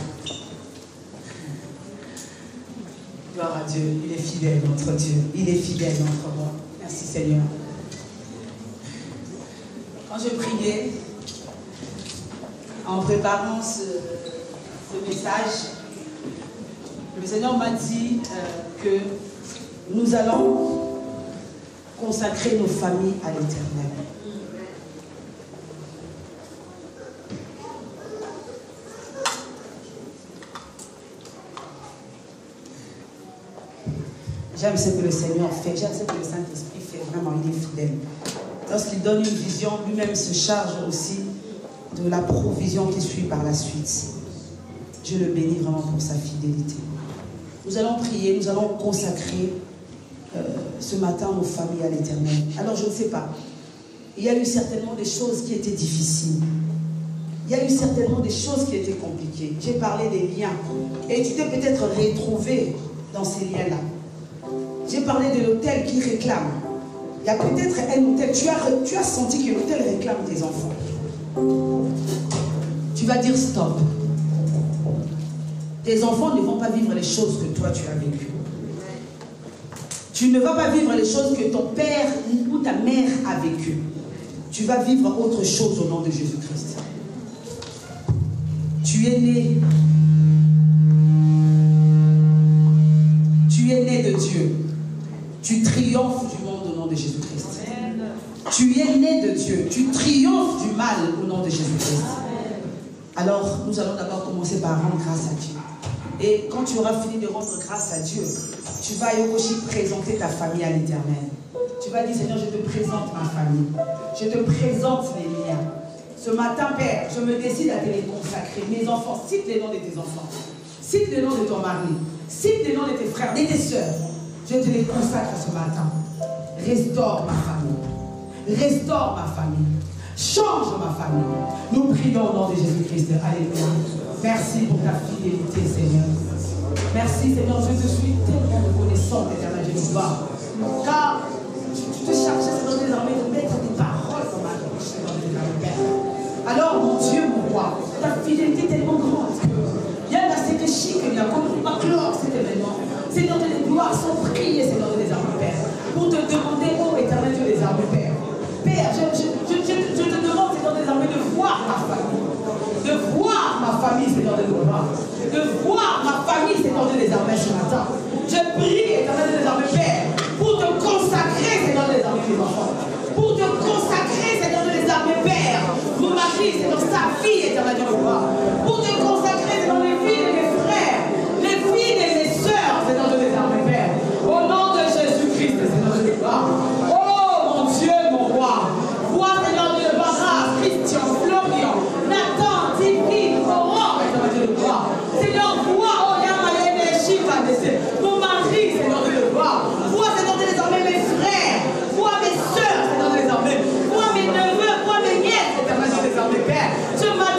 Gloire à Dieu. Il est fidèle, notre Dieu. Il est fidèle, notre roi. Merci, Seigneur. Quand je priais, en préparant ce message, le Seigneur m'a dit que nous allons consacrer nos familles à l'Éternel. J'aime ce que le Seigneur fait. J'aime ce que le Saint-Esprit fait. Vraiment, il est fidèle. Lorsqu'il donne une vision, lui-même se charge aussi de la provision qui suit par la suite. Je le bénis vraiment pour sa fidélité. Nous allons prier, nous allons consacrer ce matin nos familles à l'Éternel. Alors je ne sais pas, il y a eu certainement des choses qui étaient difficiles. Il y a eu certainement des choses qui étaient compliquées. J'ai parlé des liens. Et tu t'es peut-être retrouvé dans ces liens-là. J'ai parlé de l'hôtel qui réclame. Il y a peut-être un hôtel. Tu as senti que l'hôtel réclame tes enfants. Tu vas dire stop. Tes enfants ne vont pas vivre les choses que toi tu as vécues. Tu ne vas pas vivre les choses que ton père ou ta mère a vécues. Tu vas vivre autre chose au nom de Jésus-Christ. Tu es né. Tu es né de Dieu. Tu triomphes du monde au nom de Jésus-Christ. Tu es né de Dieu. Tu triomphes du mal au nom de Jésus-Christ. Alors, nous allons d'abord commencer par rendre grâce à Dieu. Et quand tu auras fini de rendre grâce à Dieu, tu vas aussi présenter ta famille à l'Éternel. Tu vas dire, Seigneur, je te présente ma famille. Je te présente les miens. Ce matin, Père, je me décide à te les consacrer. Mes enfants, cite les noms de tes enfants. Cite les noms de ton mari. Cite les noms de tes frères, de tes sœurs. Je te les consacre ce matin. Restaure ma famille. Restaure ma famille. Change ma famille. Nous prions au nom de Jésus-Christ. Alléluia. Merci pour ta fidélité, Seigneur. Merci, Seigneur. Je te suis tellement reconnaissant, éternel Jésus. Car tu te chargeais, Seigneur, désormais de mettre tes paroles dans ma bouche, Seigneur, Père. Alors, mon Dieu, mon roi, ta fidélité est tellement grande que il y a assez de chic, il y a comme ma clore cet événement. Seigneur, de les gloires sont priées, Seigneur, des armes, Père, pour te demander, oh éternel Dieu, des armes, Père. Père, je te demande, Seigneur, des armes, de voir ma famille. De voir ma famille, Seigneur, de gloire. De voir ma famille, Seigneur, des armées ce matin. Je prie, éternel des armées, Père, pour te consacrer, Seigneur, des armées, mes enfants. Pour te consacrer, Seigneur, des armées, Père. Mon mari, Seigneur, sa fille, éternel de gloire. Pour te consacrer, Seigneur, les filles de mes frères, les filles de mes sœurs, Seigneur, des armées, Père. Au nom de Jésus-Christ, Seigneur, de gloire. Oh, mon Dieu, mon roi. Vois, Seigneur, de Barra, Christian, Florian, Nathan, Tipi, Laurent, Seigneur, de gloire. Seigneur, vois, oh, Yamalene, Chifa, mon mari, Seigneur, de gloire. Vois, Seigneur, désormais mes frères. Vois mes sœurs, Seigneur, désormais. Vois mes neveux, vois mes nièces, Seigneur, désormais, Père. Ce matin,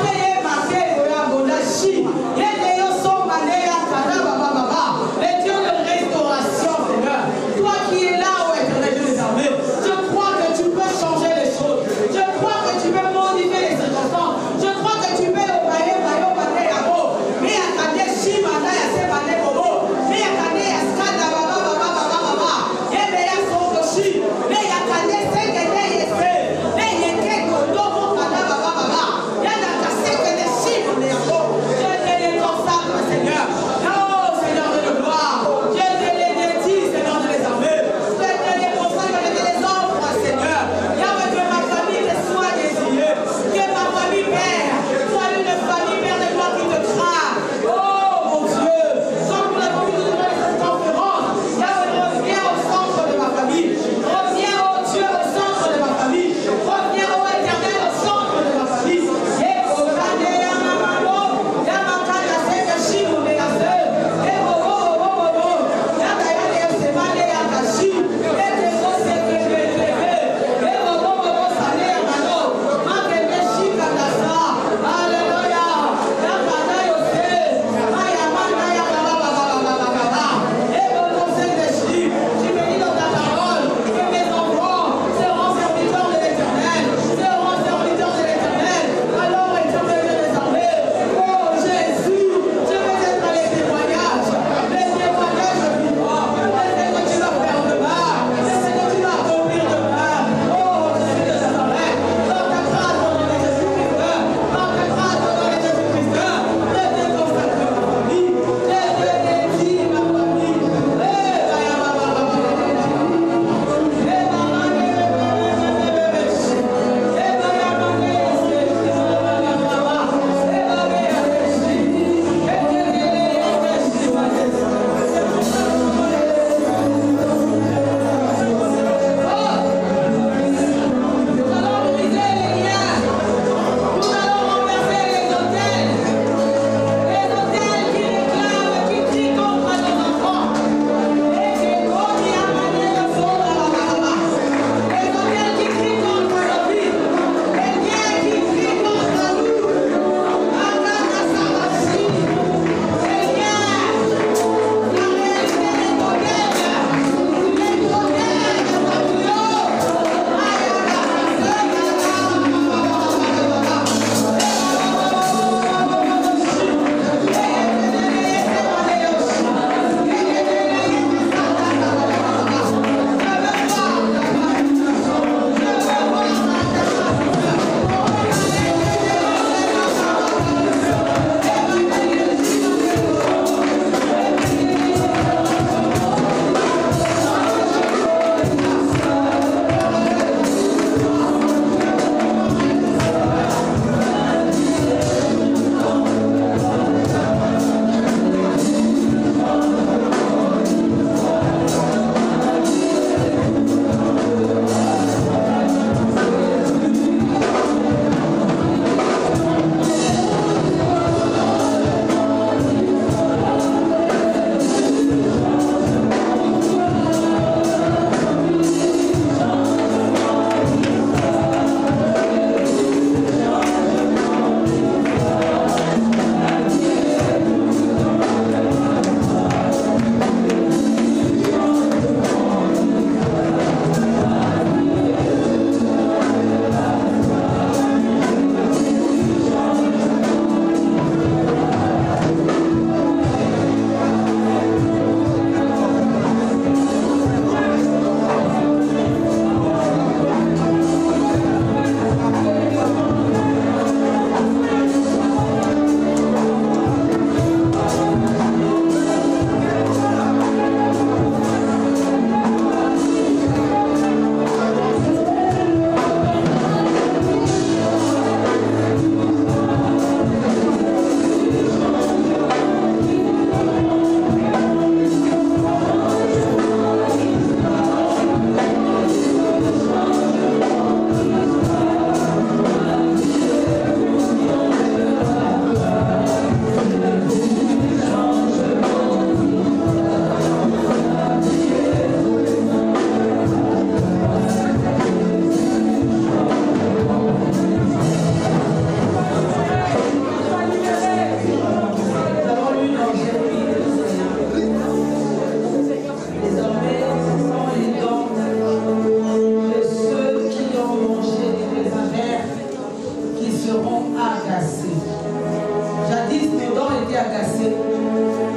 été agacés.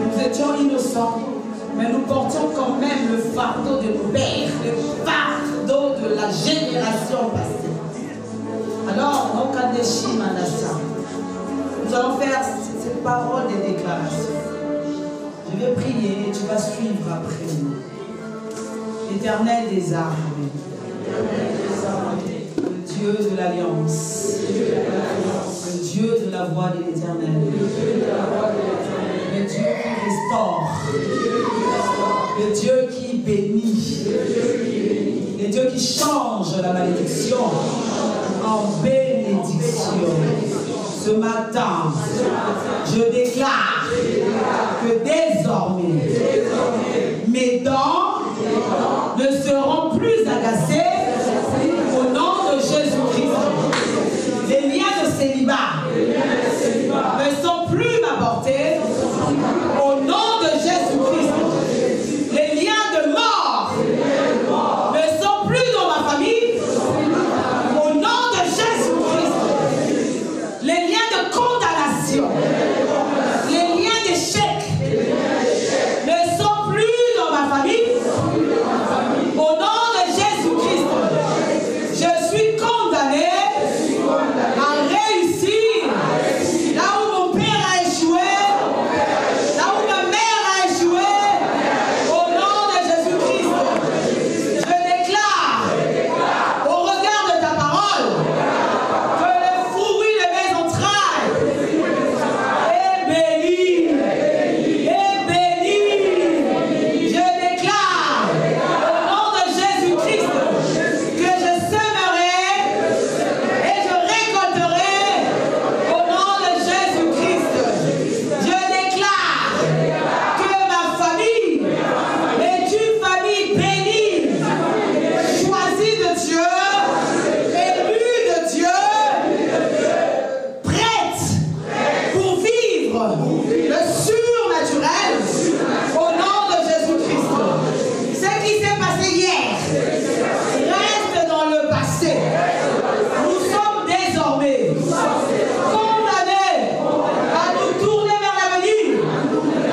Nous étions innocents, mais nous portions quand même le fardeau de nos pères, le fardeau de la génération passée. Alors, Mokadeshi Manasa, nous allons faire cette parole des déclarations. Je vais prier et tu vas suivre après nous. Éternel des armées, le Dieu de l'Alliance, le Dieu de la voix de l'Éternel, le Dieu qui restaure, le Dieu qui bénit, le Dieu qui change la malédiction en bénédiction. Ce matin, je déclare que désormais, mes dents ne seront plus agacées au nom de Jésus-Christ. Les liens de célibat ne sont plus m'apportés au nom de Jésus-Christ. Les liens de mort ne sont plus dans ma famille au nom de Jésus-Christ. Les liens de condamnation, les liens d'échec ne sont plus dans ma famille. Au nom de Jésus-Christ, je suis condamné à réussir là où mon père a échoué, là où ma mère a échoué. Au nom de Jésus-Christ, je déclare au regard de ta parole que le fruit de mes entrailles est béni, est béni. Je déclare au nom de Jésus-Christ que je sèmerai et je récolterai au nom de Jésus-Christ. Je déclare que ma famille est une famille bénie, choisie de Dieu, élue de Dieu, prête pour vivre le surnaturel au nom de Jésus-Christ. Ce qui s'est passé hier reste dans le passé. Nous sommes désormais condamnés à nous tourner vers l'avenir,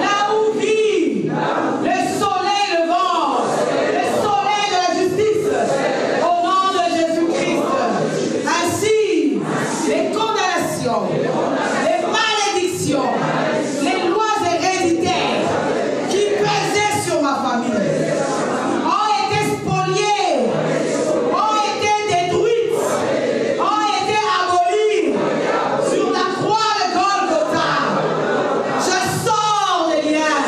là où vit le soleil levant, le soleil de la justice, au nom de Jésus-Christ. Ainsi, les condamnations, les malédictions, les lois héréditaires qui pesaient sur ma famille ont été spoliées, ont été détruites, ont été abolies sur la croix de Golgotha. Je sors des liens.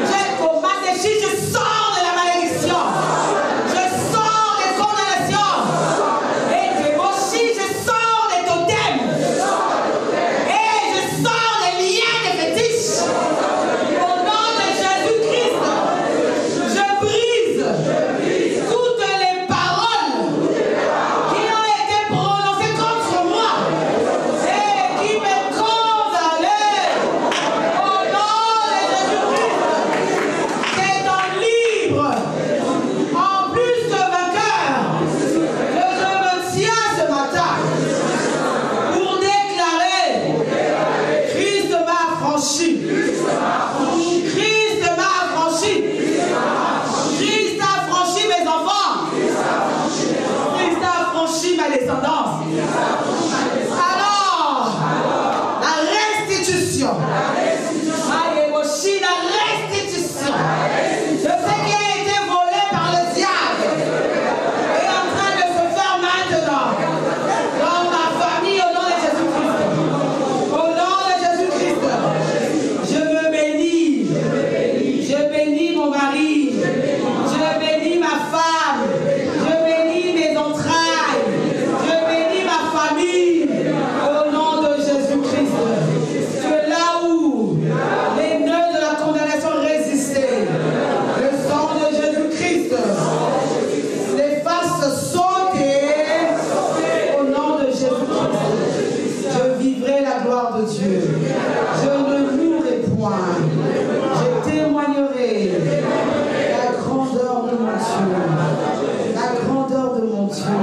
Je commande, je sors de la malédiction. Je sors des condamnations. Et aussi, je sors des totems. Et je sors des liens des fétiches. Au nom de Jésus-Christ, je brise toutes les paroles qui ont été prononcées contre moi et qui me condamnaient. Au nom de Jésus-Christ, t'étant libre, en plus de vainqueur, je me tiens ce matin pour déclarer: Christ m'a affranchi. Christ m'a affranchi. Christ a affranchi mes enfants. Christ a affranchi ma descendance. Alors, la restitution. Ayemoshi, la restitution de ce qui a été volé par le diable est en train de se faire maintenant dans ma famille au nom de Jésus-Christ. Au nom de Jésus-Christ, je me bénis. Je bénis mon mari. Je bénis ma femme. Je bénis mes entrailles. Je bénis ma famille. Au nom de Jésus-Christ. Que là où les nœuds de la condamnation résistaient, le sang de Jésus-Christ les fasse sauter. Au nom de Jésus-Christ, je vivrai la gloire de Dieu. Je ne mourrai point. Je témoignerai la grandeur de mon Dieu. La grandeur de mon Dieu.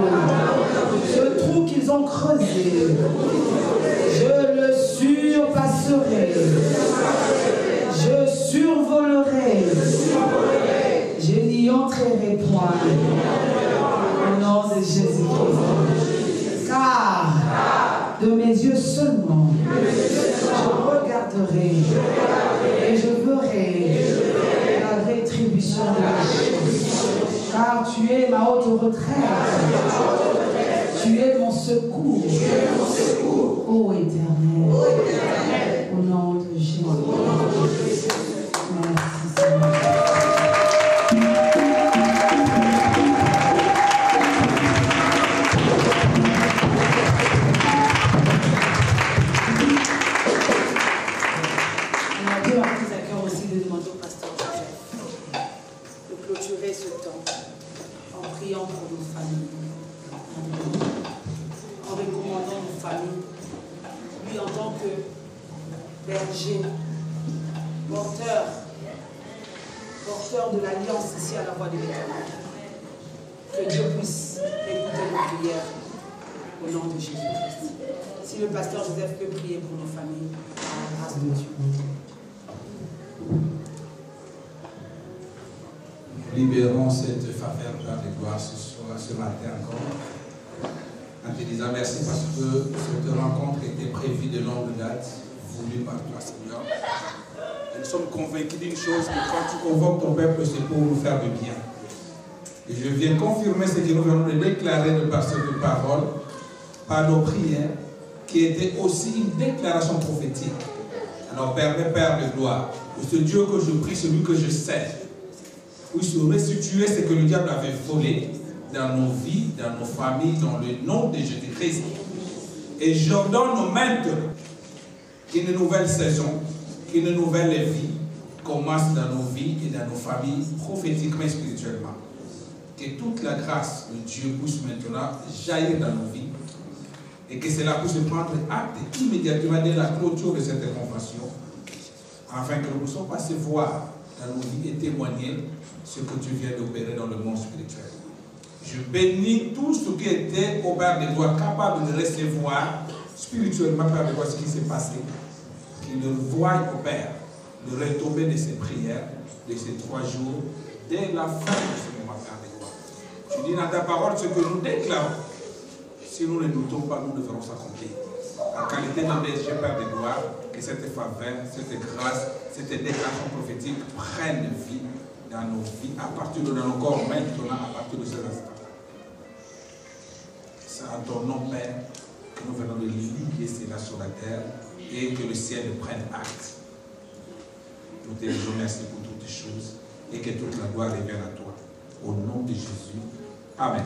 Ce trou qu'ils ont creusé, je le surpasserai. point. Au nom de Jésus-Christ. Car de mes yeux seulement, je regarderai et je verrai la rétribution de la chose. Car tu es ma haute retraite. Tu es mon secours. Ô Éternel. Au nom de Jésus. Merci Seigneur. Porteur de l'alliance ici à la voix de l'Éternel. Que Dieu puisse écouter nos prières au nom de Jésus-Christ. Si le pasteur Joseph peut prier pour nos familles, à la grâce de Dieu. Nous libérons cette faveur par les gloires ce matin encore. En te disant merci parce que cette rencontre était prévue de longue date, voulue par toi, Seigneur. Nous sommes convaincus d'une chose, que quand tu convoques ton peuple, c'est pour nous faire du bien. Et je viens confirmer ce que nous venons de déclarer de par cette parole, par nos prières, qui était aussi une déclaration prophétique. Alors Père de gloire, que ce Dieu que je prie, celui que je sers, puisse restituer ce que le diable avait volé dans nos vies, dans nos familles, dans le nom de Jésus-Christ. Et j'ordonne maintenant qu'une nouvelle saison, qu'une nouvelle vie commence dans nos vies et dans nos familles, prophétiquement et spirituellement. Que toute la grâce de Dieu puisse maintenant jaillir dans nos vies et que cela puisse prendre acte immédiatement dès la clôture de cette convention, afin que nous puissions percevoir dans nos vies et témoigner ce que tu viens d'opérer dans le monde spirituel. Je bénis tout ce qui était au Père des gloires, capable de recevoir spirituellement, Père de gloire, ce qui s'est passé. Qu'il le voie au Père, le retombée de ses prières, de ces 3 jours, dès la fin de ce moment, Père de gloire. Tu dis dans ta parole ce que nous déclarons. Si nous ne doutons pas, nous devrons s'accomplir. En qualité de berger, Père de gloire, que cette faveur, cette grâce, cette déclaration prophétique prenne vie dans nos vies, à partir de nos corps maintenant, à partir de ce instant. C'est à ton nom, Père, que nous venons de lier cela sur la terre et que le ciel prenne acte. Nous te remercions pour toutes choses et que toute la gloire revienne à toi. Au nom de Jésus. Amen.